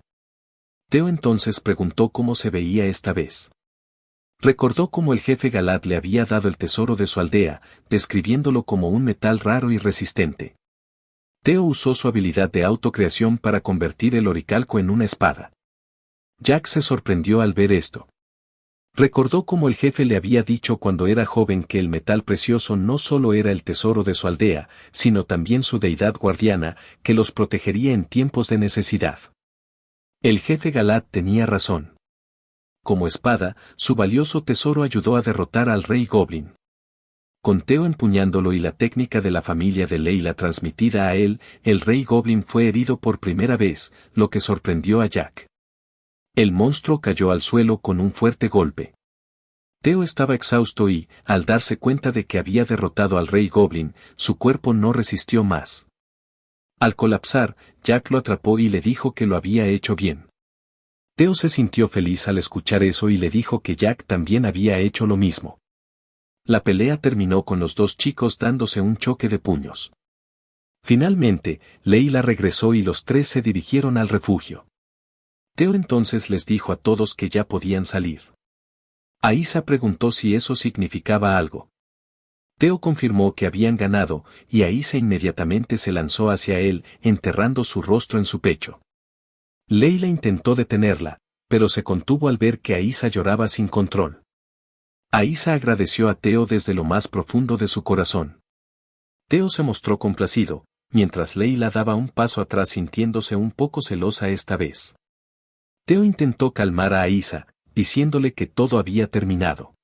Theo entonces preguntó cómo se veía esta vez. Recordó cómo el jefe Galad le había dado el tesoro de su aldea, describiéndolo como un metal raro y resistente. Theo usó su habilidad de autocreación para convertir el oricalco en una espada. Jack se sorprendió al ver esto. Recordó cómo el jefe le había dicho cuando era joven que el metal precioso no solo era el tesoro de su aldea, sino también su deidad guardiana, que los protegería en tiempos de necesidad. El jefe Galad tenía razón. Como espada, su valioso tesoro ayudó a derrotar al Rey Goblin. Con Theo empuñándolo y la técnica de la familia de Layla transmitida a él, el Rey Goblin fue herido por primera vez, lo que sorprendió a Jack. El monstruo cayó al suelo con un fuerte golpe. Theo estaba exhausto y, al darse cuenta de que había derrotado al Rey Goblin, su cuerpo no resistió más. Al colapsar, Jack lo atrapó y le dijo que lo había hecho bien. Theo se sintió feliz al escuchar eso y le dijo que Jack también había hecho lo mismo. La pelea terminó con los dos chicos dándose un choque de puños. Finalmente, Leila regresó y los tres se dirigieron al refugio. Teo entonces les dijo a todos que ya podían salir. Aísa preguntó si eso significaba algo. Teo confirmó que habían ganado, y Aísa inmediatamente se lanzó hacia él, enterrando su rostro en su pecho. Leila intentó detenerla, pero se contuvo al ver que Aísa lloraba sin control. Aísa agradeció a Teo desde lo más profundo de su corazón. Teo se mostró complacido, mientras Leila daba un paso atrás sintiéndose un poco celosa esta vez. Teo intentó calmar a Aísa, diciéndole que todo había terminado.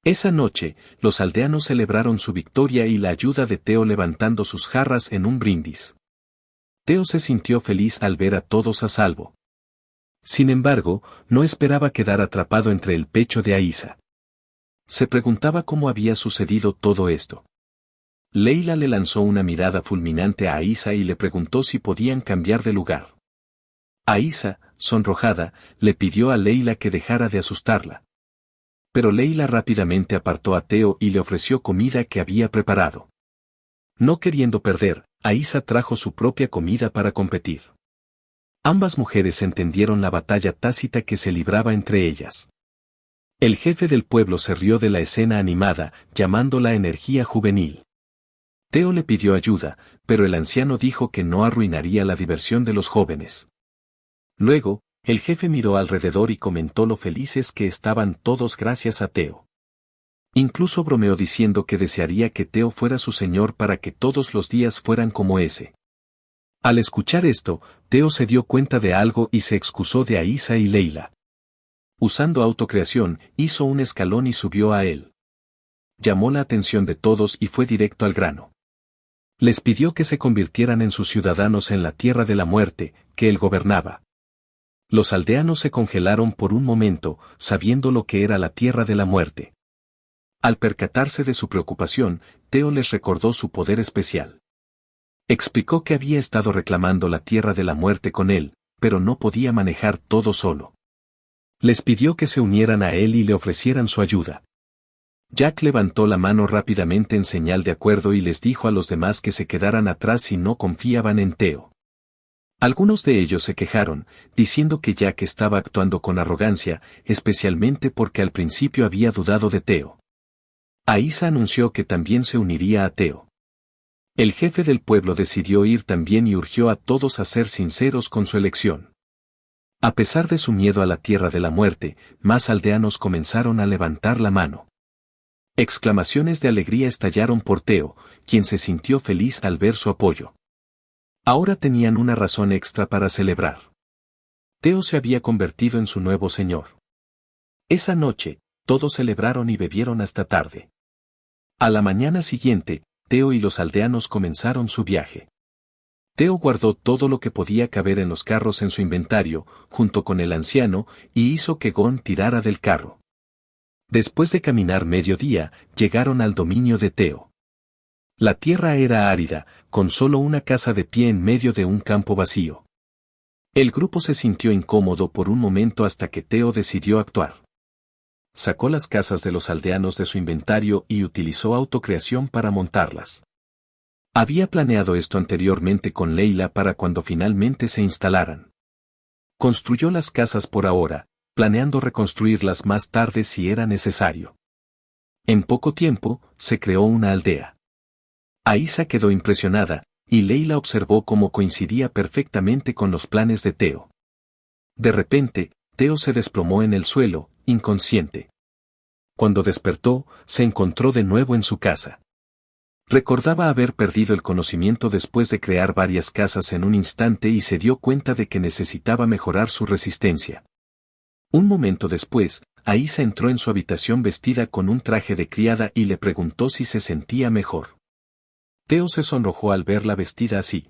Esa noche, los aldeanos celebraron su victoria y la ayuda de Teo levantando sus jarras en un brindis. Teo se sintió feliz al ver a todos a salvo. Sin embargo, no esperaba quedar atrapado entre el pecho de Aísa. Se preguntaba cómo había sucedido todo esto. Leila le lanzó una mirada fulminante a Aísa y le preguntó si podían cambiar de lugar. Aísa, sonrojada, le pidió a Leila que dejara de asustarla. Pero Leila rápidamente apartó a Teo y le ofreció comida que había preparado. No queriendo perder, Aísa trajo su propia comida para competir. Ambas mujeres entendieron la batalla tácita que se libraba entre ellas. El jefe del pueblo se rió de la escena animada, llamándola energía juvenil. Teo le pidió ayuda, pero el anciano dijo que no arruinaría la diversión de los jóvenes. Luego, el jefe miró alrededor y comentó lo felices que estaban todos gracias a Teo. Incluso bromeó diciendo que desearía que Teo fuera su señor para que todos los días fueran como ese. Al escuchar esto, Teo se dio cuenta de algo y se excusó de Aísa y Leila. Usando autocreación, hizo un escalón y subió a él. Llamó la atención de todos y fue directo al grano. Les pidió que se convirtieran en sus ciudadanos en la tierra de la muerte, que él gobernaba. Los aldeanos se congelaron por un momento, sabiendo lo que era la tierra de la muerte. Al percatarse de su preocupación, Teo les recordó su poder especial. Explicó que había estado reclamando la tierra de la muerte con él, pero no podía manejar todo solo. Les pidió que se unieran a él y le ofrecieran su ayuda. Jack levantó la mano rápidamente en señal de acuerdo y les dijo a los demás que se quedaran atrás si no confiaban en Teo. Algunos de ellos se quejaron, diciendo que Jack estaba actuando con arrogancia, especialmente porque al principio había dudado de Teo. Aísa anunció que también se uniría a Teo. El jefe del pueblo decidió ir también y urgió a todos a ser sinceros con su elección. A pesar de su miedo a la tierra de la muerte, más aldeanos comenzaron a levantar la mano. Exclamaciones de alegría estallaron por Teo, quien se sintió feliz al ver su apoyo. Ahora tenían una razón extra para celebrar. Teo se había convertido en su nuevo señor. Esa noche, todos celebraron y bebieron hasta tarde. A la mañana siguiente, Teo y los aldeanos comenzaron su viaje. Teo guardó todo lo que podía caber en los carros en su inventario, junto con el anciano, y hizo que Gon tirara del carro. Después de caminar medio día, llegaron al dominio de Teo. La tierra era árida, con solo una casa de pie en medio de un campo vacío. El grupo se sintió incómodo por un momento hasta que Teo decidió actuar. Sacó las casas de los aldeanos de su inventario y utilizó autocreación para montarlas. Había planeado esto anteriormente con Leila para cuando finalmente se instalaran. Construyó las casas por ahora, planeando reconstruirlas más tarde si era necesario. En poco tiempo, se creó una aldea. Aísa quedó impresionada, y Leila observó cómo coincidía perfectamente con los planes de Teo. De repente, Teo se desplomó en el suelo, inconsciente. Cuando despertó, se encontró de nuevo en su casa. Recordaba haber perdido el conocimiento después de crear varias casas en un instante y se dio cuenta de que necesitaba mejorar su resistencia. Un momento después, Aísa entró en su habitación vestida con un traje de criada y le preguntó si se sentía mejor. Teo se sonrojó al verla vestida así.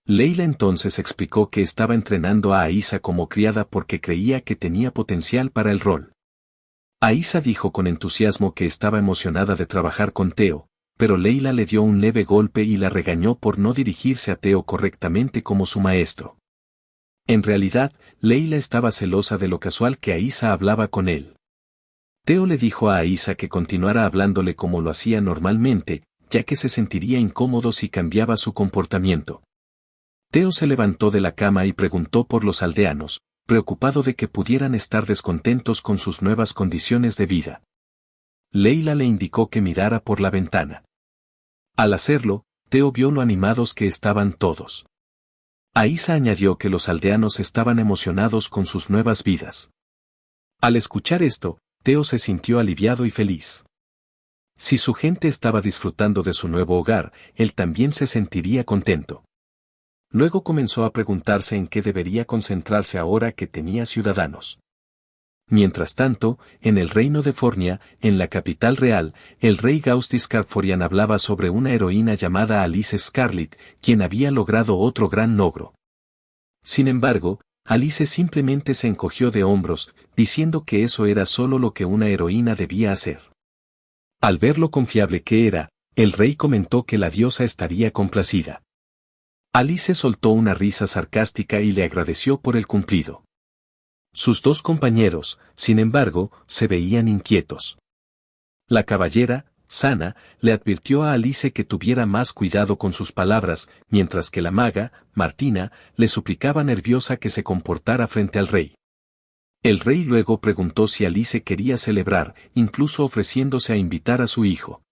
Leila entonces explicó que estaba entrenando a Aísa como criada porque creía que tenía potencial para el rol. Aísa dijo con entusiasmo que estaba emocionada de trabajar con Teo, pero Leila le dio un leve golpe y la regañó por no dirigirse a Teo correctamente como su maestro. En realidad, Leila estaba celosa de lo casual que Aísa hablaba con él. Teo le dijo a Aísa que continuara hablándole como lo hacía normalmente, ya que se sentiría incómodo si cambiaba su comportamiento. Teo se levantó de la cama y preguntó por los aldeanos, preocupado de que pudieran estar descontentos con sus nuevas condiciones de vida. Leila le indicó que mirara por la ventana. Al hacerlo, Teo vio lo animados que estaban todos. Aísa añadió que los aldeanos estaban emocionados con sus nuevas vidas. Al escuchar esto, Teo se sintió aliviado y feliz. Si su gente estaba disfrutando de su nuevo hogar, él también se sentiría contento. Luego comenzó a preguntarse en qué debería concentrarse ahora que tenía ciudadanos. Mientras tanto, en el reino de Fornia, en la capital real, el rey Gaustis Carforian hablaba sobre una heroína llamada Alice Scarlet, quien había logrado otro gran logro. Sin embargo, Alice simplemente se encogió de hombros, diciendo que eso era solo lo que una heroína debía hacer. Al ver lo confiable que era, el rey comentó que la diosa estaría complacida. Alice soltó una risa sarcástica y le agradeció por el cumplido. Sus dos compañeros, sin embargo, se veían inquietos. La caballera, Sana, le advirtió a Alice que tuviera más cuidado con sus palabras, mientras que la maga, Martina, le suplicaba nerviosa que se comportara frente al rey. El rey luego preguntó si Alice quería celebrar, incluso ofreciéndose a invitar a su hijo.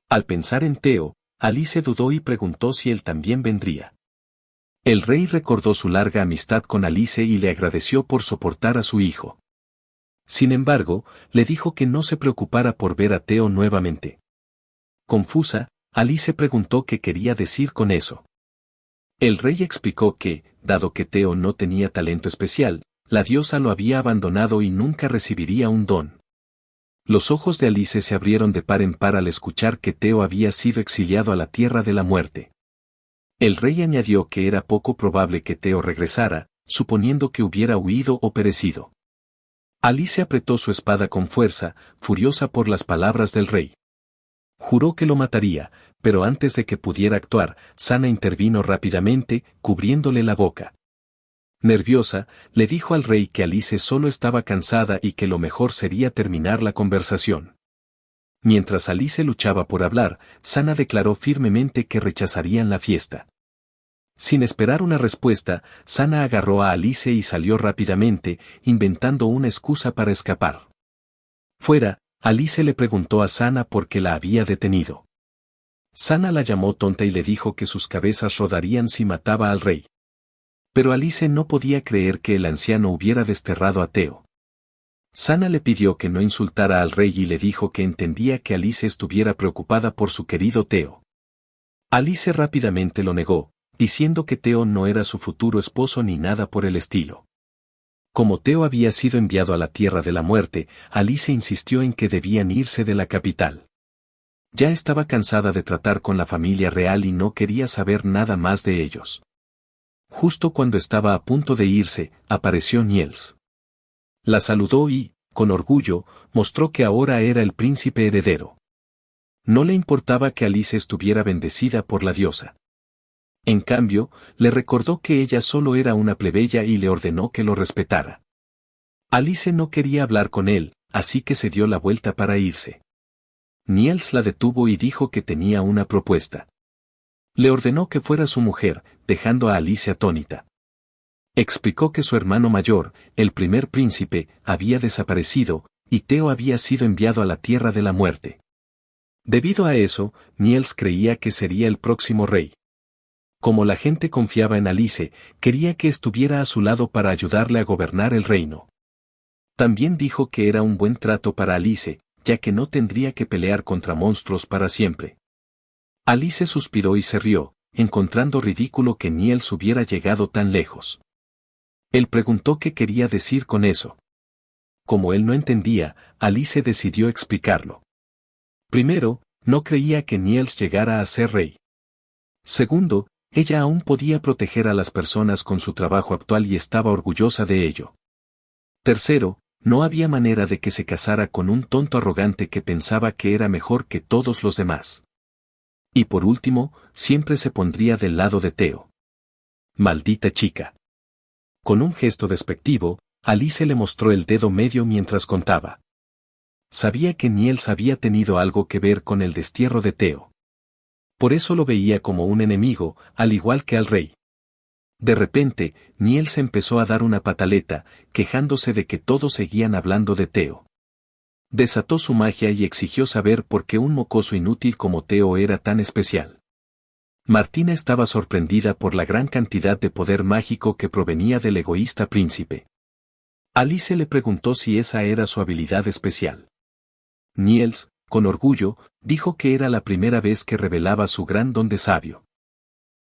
Al pensar en Teo, Alice dudó y preguntó si él también vendría. El rey recordó su larga amistad con Alice y le agradeció por soportar a su hijo. Sin embargo, le dijo que no se preocupara por ver a Teo nuevamente. Confusa, Alice preguntó qué quería decir con eso. El rey explicó que, dado que Teo no tenía talento especial, la diosa lo había abandonado y nunca recibiría un don. Los ojos de Alice se abrieron de par en par al escuchar que Teo había sido exiliado a la tierra de la muerte. El rey añadió que era poco probable que Teo regresara, suponiendo que hubiera huido o perecido. Alice apretó su espada con fuerza, furiosa por las palabras del rey. Juró que lo mataría, pero antes de que pudiera actuar, Sana intervino rápidamente, cubriéndole la boca. Nerviosa, le dijo al rey que Alice solo estaba cansada y que lo mejor sería terminar la conversación. Mientras Alice luchaba por hablar, Sana declaró firmemente que rechazarían la fiesta. Sin esperar una respuesta, Sana agarró a Alice y salió rápidamente, inventando una excusa para escapar. Fuera, Alice le preguntó a Sana por qué la había detenido. Sana la llamó tonta y le dijo que sus cabezas rodarían si mataba al rey. Pero Alice no podía creer que el anciano hubiera desterrado a Teo. Sana le pidió que no insultara al rey y le dijo que entendía que Alice estuviera preocupada por su querido Teo. Alice rápidamente lo negó, diciendo que Teo no era su futuro esposo ni nada por el estilo. Como Teo había sido enviado a la tierra de la muerte, Alice insistió en que debían irse de la capital. Ya estaba cansada de tratar con la familia real y no quería saber nada más de ellos. Justo cuando estaba a punto de irse, apareció Niels. La saludó y, con orgullo, mostró que ahora era el príncipe heredero. No le importaba que Alice estuviera bendecida por la diosa. En cambio, le recordó que ella solo era una plebeya y le ordenó que lo respetara. Alice no quería hablar con él, así que se dio la vuelta para irse. Niels la detuvo y dijo que tenía una propuesta. Le ordenó que fuera su mujer, dejando a Alice atónita. Explicó que su hermano mayor, el primer príncipe, había desaparecido, y Teo había sido enviado a la tierra de la muerte. Debido a eso, Niels creía que sería el próximo rey. Como la gente confiaba en Alice, quería que estuviera a su lado para ayudarle a gobernar el reino. También dijo que era un buen trato para Alice, ya que no tendría que pelear contra monstruos para siempre. Alice suspiró y se rió, encontrando ridículo que Niels hubiera llegado tan lejos. Él preguntó qué quería decir con eso. Como él no entendía, Alice decidió explicarlo. Primero, no creía que Niels llegara a ser rey. Segundo, ella aún podía proteger a las personas con su trabajo actual y estaba orgullosa de ello. Tercero, no había manera de que se casara con un tonto arrogante que pensaba que era mejor que todos los demás. Y por último, siempre se pondría del lado de Teo. Maldita chica. Con un gesto despectivo, Alice le mostró el dedo medio mientras contaba. Sabía que Niels había tenido algo que ver con el destierro de Teo. Por eso lo veía como un enemigo, al igual que al rey. De repente, Niels empezó a dar una pataleta, quejándose de que todos seguían hablando de Theo. Desató su magia y exigió saber por qué un mocoso inútil como Theo era tan especial. Martina estaba sorprendida por la gran cantidad de poder mágico que provenía del egoísta príncipe. Alice le preguntó si esa era su habilidad especial. Niels, con orgullo, dijo que era la primera vez que revelaba su gran don de sabio.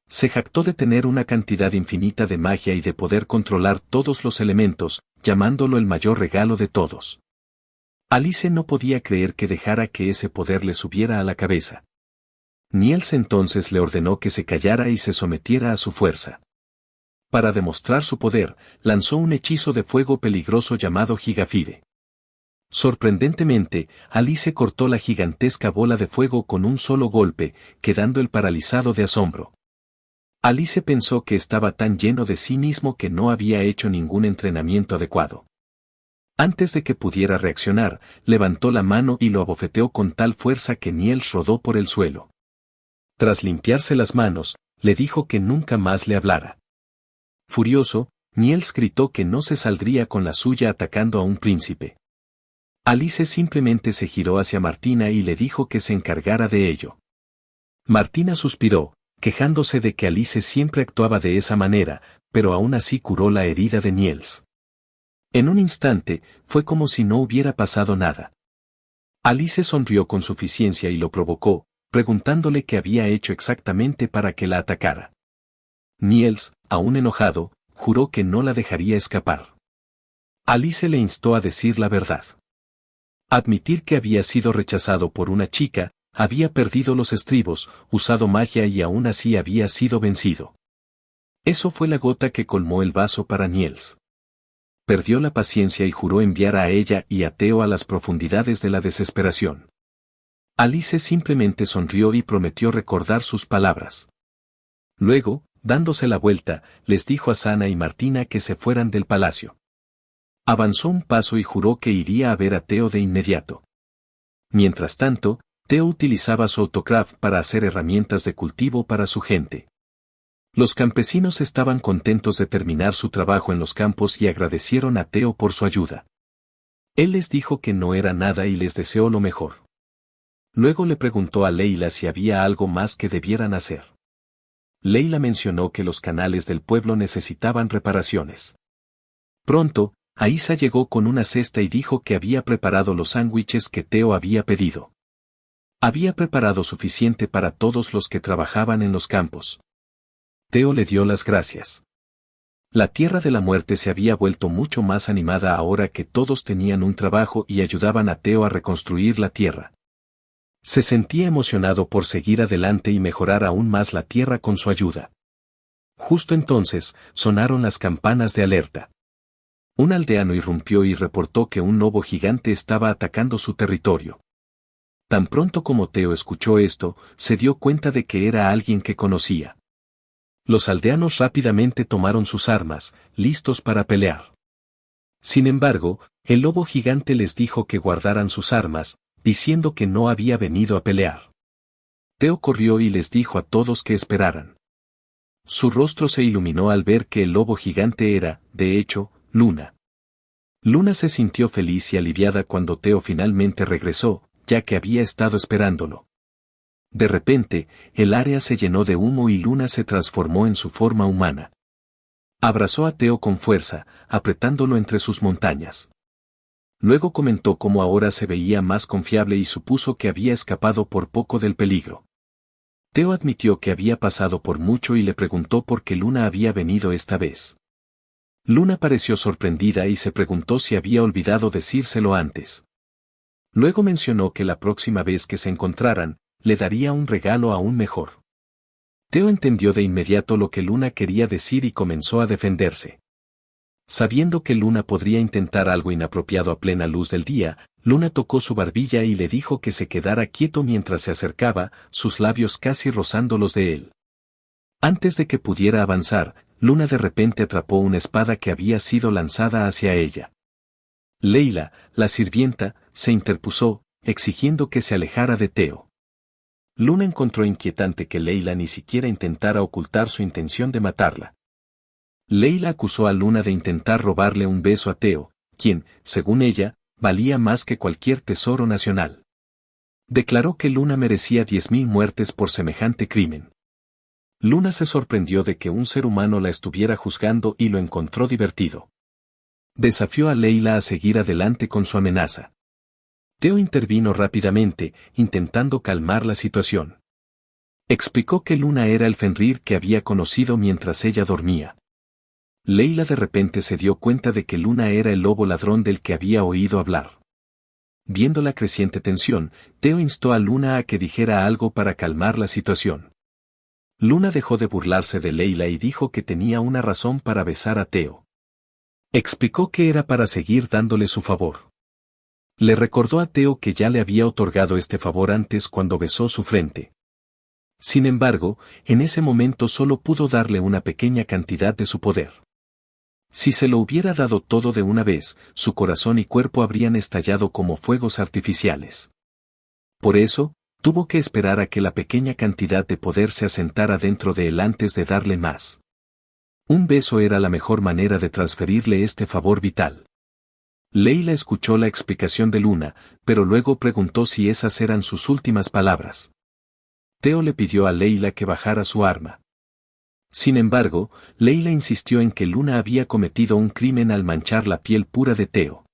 Se jactó de tener una cantidad infinita de magia y de poder controlar todos los elementos, llamándolo el mayor regalo de todos. Alice no podía creer que dejara que ese poder le subiera a la cabeza. Niels entonces le ordenó que se callara y se sometiera a su fuerza. Para demostrar su poder, lanzó un hechizo de fuego peligroso llamado Gigafibe. Sorprendentemente, Alice cortó la gigantesca bola de fuego con un solo golpe, quedando él paralizado de asombro. Alice pensó que estaba tan lleno de sí mismo que no había hecho ningún entrenamiento adecuado. Antes de que pudiera reaccionar, levantó la mano y lo abofeteó con tal fuerza que Niels rodó por el suelo. Tras limpiarse las manos, le dijo que nunca más le hablara. Furioso, Niels gritó que no se saldría con la suya atacando a un príncipe. Alice simplemente se giró hacia Martina y le dijo que se encargara de ello. Martina suspiró, quejándose de que Alice siempre actuaba de esa manera, pero aún así curó la herida de Niels. En un instante, fue como si no hubiera pasado nada. Alice sonrió con suficiencia y lo provocó, preguntándole qué había hecho exactamente para que la atacara. Niels, aún enojado, juró que no la dejaría escapar. Alice le instó a decir la verdad. Admitir que había sido rechazado por una chica, había perdido los estribos, usado magia y aún así había sido vencido. Eso fue la gota que colmó el vaso para Niels. Perdió la paciencia y juró enviar a ella y a Theo a las profundidades de la desesperación. Alice simplemente sonrió y prometió recordar sus palabras. Luego, dándose la vuelta, les dijo a Sana y Martina que se fueran del palacio. Avanzó un paso y juró que iría a ver a Theo de inmediato. Mientras tanto, Theo utilizaba su autocraft para hacer herramientas de cultivo para su gente. Los campesinos estaban contentos de terminar su trabajo en los campos y agradecieron a Theo por su ayuda. Él les dijo que no era nada y les deseó lo mejor. Luego le preguntó a Leila si había algo más que debieran hacer. Leila mencionó que los canales del pueblo necesitaban reparaciones. Pronto, Aisa llegó con una cesta y dijo que había preparado los sándwiches que Theo había pedido. Había preparado suficiente para todos los que trabajaban en los campos. Theo le dio las gracias. La Tierra de la Muerte se había vuelto mucho más animada ahora que todos tenían un trabajo y ayudaban a Theo a reconstruir la Tierra. Se sentía emocionado por seguir adelante y mejorar aún más la Tierra con su ayuda. Justo entonces, sonaron las campanas de alerta. Un aldeano irrumpió y reportó que un lobo gigante estaba atacando su territorio. Tan pronto como Theo escuchó esto, se dio cuenta de que era alguien que conocía. Los aldeanos rápidamente tomaron sus armas, listos para pelear. Sin embargo, el lobo gigante les dijo que guardaran sus armas, diciendo que no había venido a pelear. Theo corrió y les dijo a todos que esperaran. Su rostro se iluminó al ver que el lobo gigante era, de hecho, Luna. Luna se sintió feliz y aliviada cuando Theo finalmente regresó, ya que había estado esperándolo. De repente, el área se llenó de humo y Luna se transformó en su forma humana. Abrazó a Theo con fuerza, apretándolo entre sus montañas. Luego comentó cómo ahora se veía más confiable y supuso que había escapado por poco del peligro. Theo admitió que había pasado por mucho y le preguntó por qué Luna había venido esta vez. Luna pareció sorprendida y se preguntó si había olvidado decírselo antes. Luego mencionó que la próxima vez que se encontraran, le daría un regalo aún mejor. Theo entendió de inmediato lo que Luna quería decir y comenzó a defenderse. Sabiendo que Luna podría intentar algo inapropiado a plena luz del día, Luna tocó su barbilla y le dijo que se quedara quieto mientras se acercaba, sus labios casi rozando los de él. Antes de que pudiera avanzar, Luna de repente atrapó una espada que había sido lanzada hacia ella. Leila, la sirvienta, se interpuso, exigiendo que se alejara de Theo. Luna encontró inquietante que Leila ni siquiera intentara ocultar su intención de matarla. Leila acusó a Luna de intentar robarle un beso a Teo, quien, según ella, valía más que cualquier tesoro nacional. Declaró que Luna merecía 10.000 muertes por semejante crimen. Luna se sorprendió de que un ser humano la estuviera juzgando y lo encontró divertido. Desafió a Leila a seguir adelante con su amenaza. Teo intervino rápidamente, intentando calmar la situación. Explicó que Luna era el Fenrir que había conocido mientras ella dormía. Leila de repente se dio cuenta de que Luna era el lobo ladrón del que había oído hablar. Viendo la creciente tensión, Teo instó a Luna a que dijera algo para calmar la situación. Luna dejó de burlarse de Leila y dijo que tenía una razón para besar a Teo. Explicó que era para seguir dándole su favor. Le recordó a Teo que ya le había otorgado este favor antes cuando besó su frente. Sin embargo, en ese momento solo pudo darle una pequeña cantidad de su poder. Si se lo hubiera dado todo de una vez, su corazón y cuerpo habrían estallado como fuegos artificiales. Por eso, tuvo que esperar a que la pequeña cantidad de poder se asentara dentro de él antes de darle más. Un beso era la mejor manera de transferirle este favor vital. Leila escuchó la explicación de Luna, pero luego preguntó si esas eran sus últimas palabras. Teo le pidió a Leila que bajara su arma. Sin embargo, Leila insistió en que Luna había cometido un crimen al manchar la piel pura de Teo.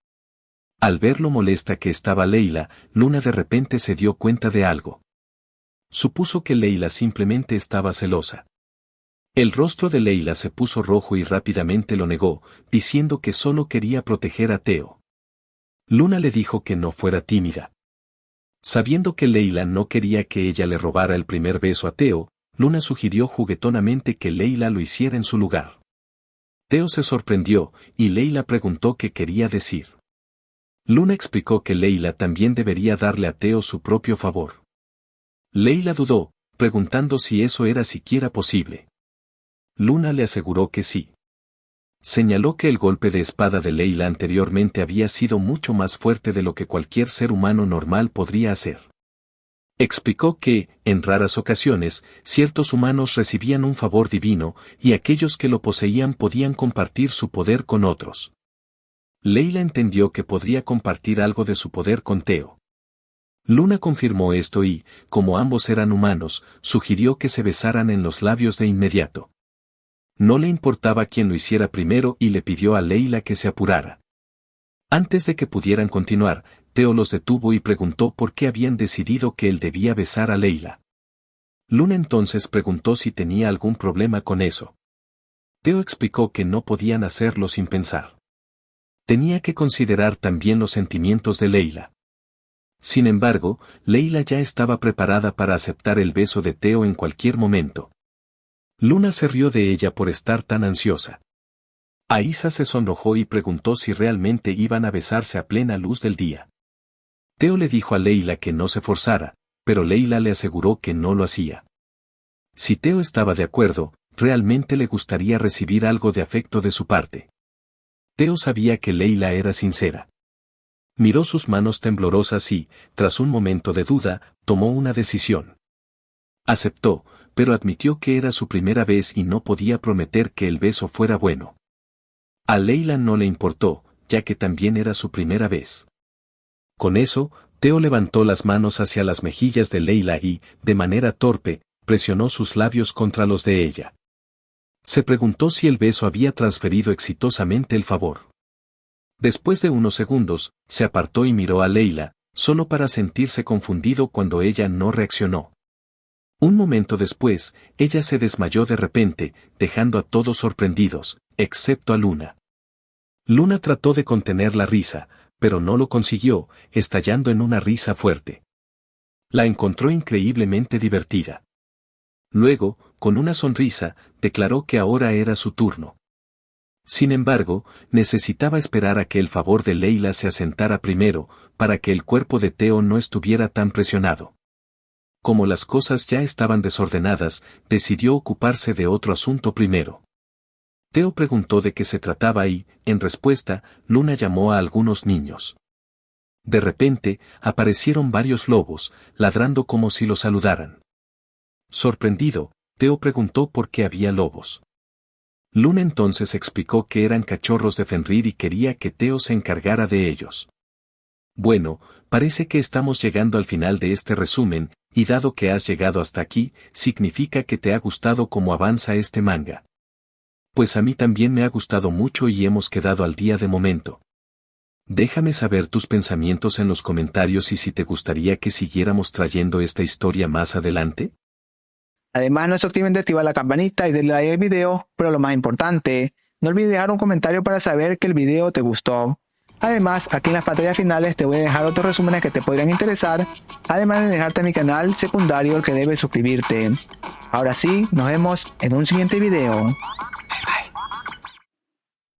Al ver lo molesta que estaba Leila, Luna de repente se dio cuenta de algo. Supuso que Leila simplemente estaba celosa. El rostro de Leila se puso rojo y rápidamente lo negó, diciendo que solo quería proteger a Teo. Luna le dijo que no fuera tímida. Sabiendo que Leila no quería que ella le robara el primer beso a Teo, Luna sugirió juguetonamente que Leila lo hiciera en su lugar. Teo se sorprendió, y Leila preguntó qué quería decir. Luna explicó que Leila también debería darle a Teo su propio favor. Leila dudó, preguntando si eso era siquiera posible. Luna le aseguró que sí. Señaló que el golpe de espada de Leila anteriormente había sido mucho más fuerte de lo que cualquier ser humano normal podría hacer. Explicó que, en raras ocasiones, ciertos humanos recibían un favor divino, y aquellos que lo poseían podían compartir su poder con otros. Leila entendió que podría compartir algo de su poder con Teo. Luna confirmó esto y, como ambos eran humanos, sugirió que se besaran en los labios de inmediato. No le importaba quién lo hiciera primero y le pidió a Leila que se apurara. Antes de que pudieran continuar, Teo los detuvo y preguntó por qué habían decidido que él debía besar a Leila. Luna entonces preguntó si tenía algún problema con eso. Teo explicó que no podían hacerlo sin pensar. Tenía que considerar también los sentimientos de Leila. Sin embargo, Leila ya estaba preparada para aceptar el beso de Teo en cualquier momento. Luna se rió de ella por estar tan ansiosa. Aisa se sonrojó y preguntó si realmente iban a besarse a plena luz del día. Teo le dijo a Leila que no se forzara, pero Leila le aseguró que no lo hacía. Si Teo estaba de acuerdo, realmente le gustaría recibir algo de afecto de su parte. Teo sabía que Leila era sincera. Miró sus manos temblorosas y, tras un momento de duda, tomó una decisión. Aceptó, pero admitió que era su primera vez y no podía prometer que el beso fuera bueno. A Leila no le importó, ya que también era su primera vez. Con eso, Teo levantó las manos hacia las mejillas de Leila y, de manera torpe, presionó sus labios contra los de ella. Se preguntó si el beso había transferido exitosamente el favor. Después de unos segundos, se apartó y miró a Leila, solo para sentirse confundido cuando ella no reaccionó. Un momento después, ella se desmayó de repente, dejando a todos sorprendidos, excepto a Luna. Luna trató de contener la risa, pero no lo consiguió, estallando en una risa fuerte. La encontró increíblemente divertida. Luego, con una sonrisa, declaró que ahora era su turno. Sin embargo, necesitaba esperar a que el favor de Leila se asentara primero, para que el cuerpo de Teo no estuviera tan presionado. Como las cosas ya estaban desordenadas, decidió ocuparse de otro asunto primero. Teo preguntó de qué se trataba y, en respuesta, Luna llamó a algunos niños. De repente, aparecieron varios lobos, ladrando como si los saludaran. Sorprendido, Teo preguntó por qué había lobos. Luna entonces explicó que eran cachorros de Fenrir y quería que Teo se encargara de ellos. Bueno, parece que estamos llegando al final de este resumen, y dado que has llegado hasta aquí, significa que te ha gustado cómo avanza este manga. Pues a mí también me ha gustado mucho y hemos quedado al día de momento. Déjame saber tus pensamientos en los comentarios y si te gustaría que siguiéramos trayendo esta historia más adelante. Además, no se olviden de activar la campanita y darle like al video, pero lo más importante, no olvides dejar un comentario para saber que el video te gustó. Además, aquí en las pantallas finales te voy a dejar otros resúmenes que te podrían interesar, además de dejarte mi canal secundario al que debes suscribirte. Ahora sí, nos vemos en un siguiente video.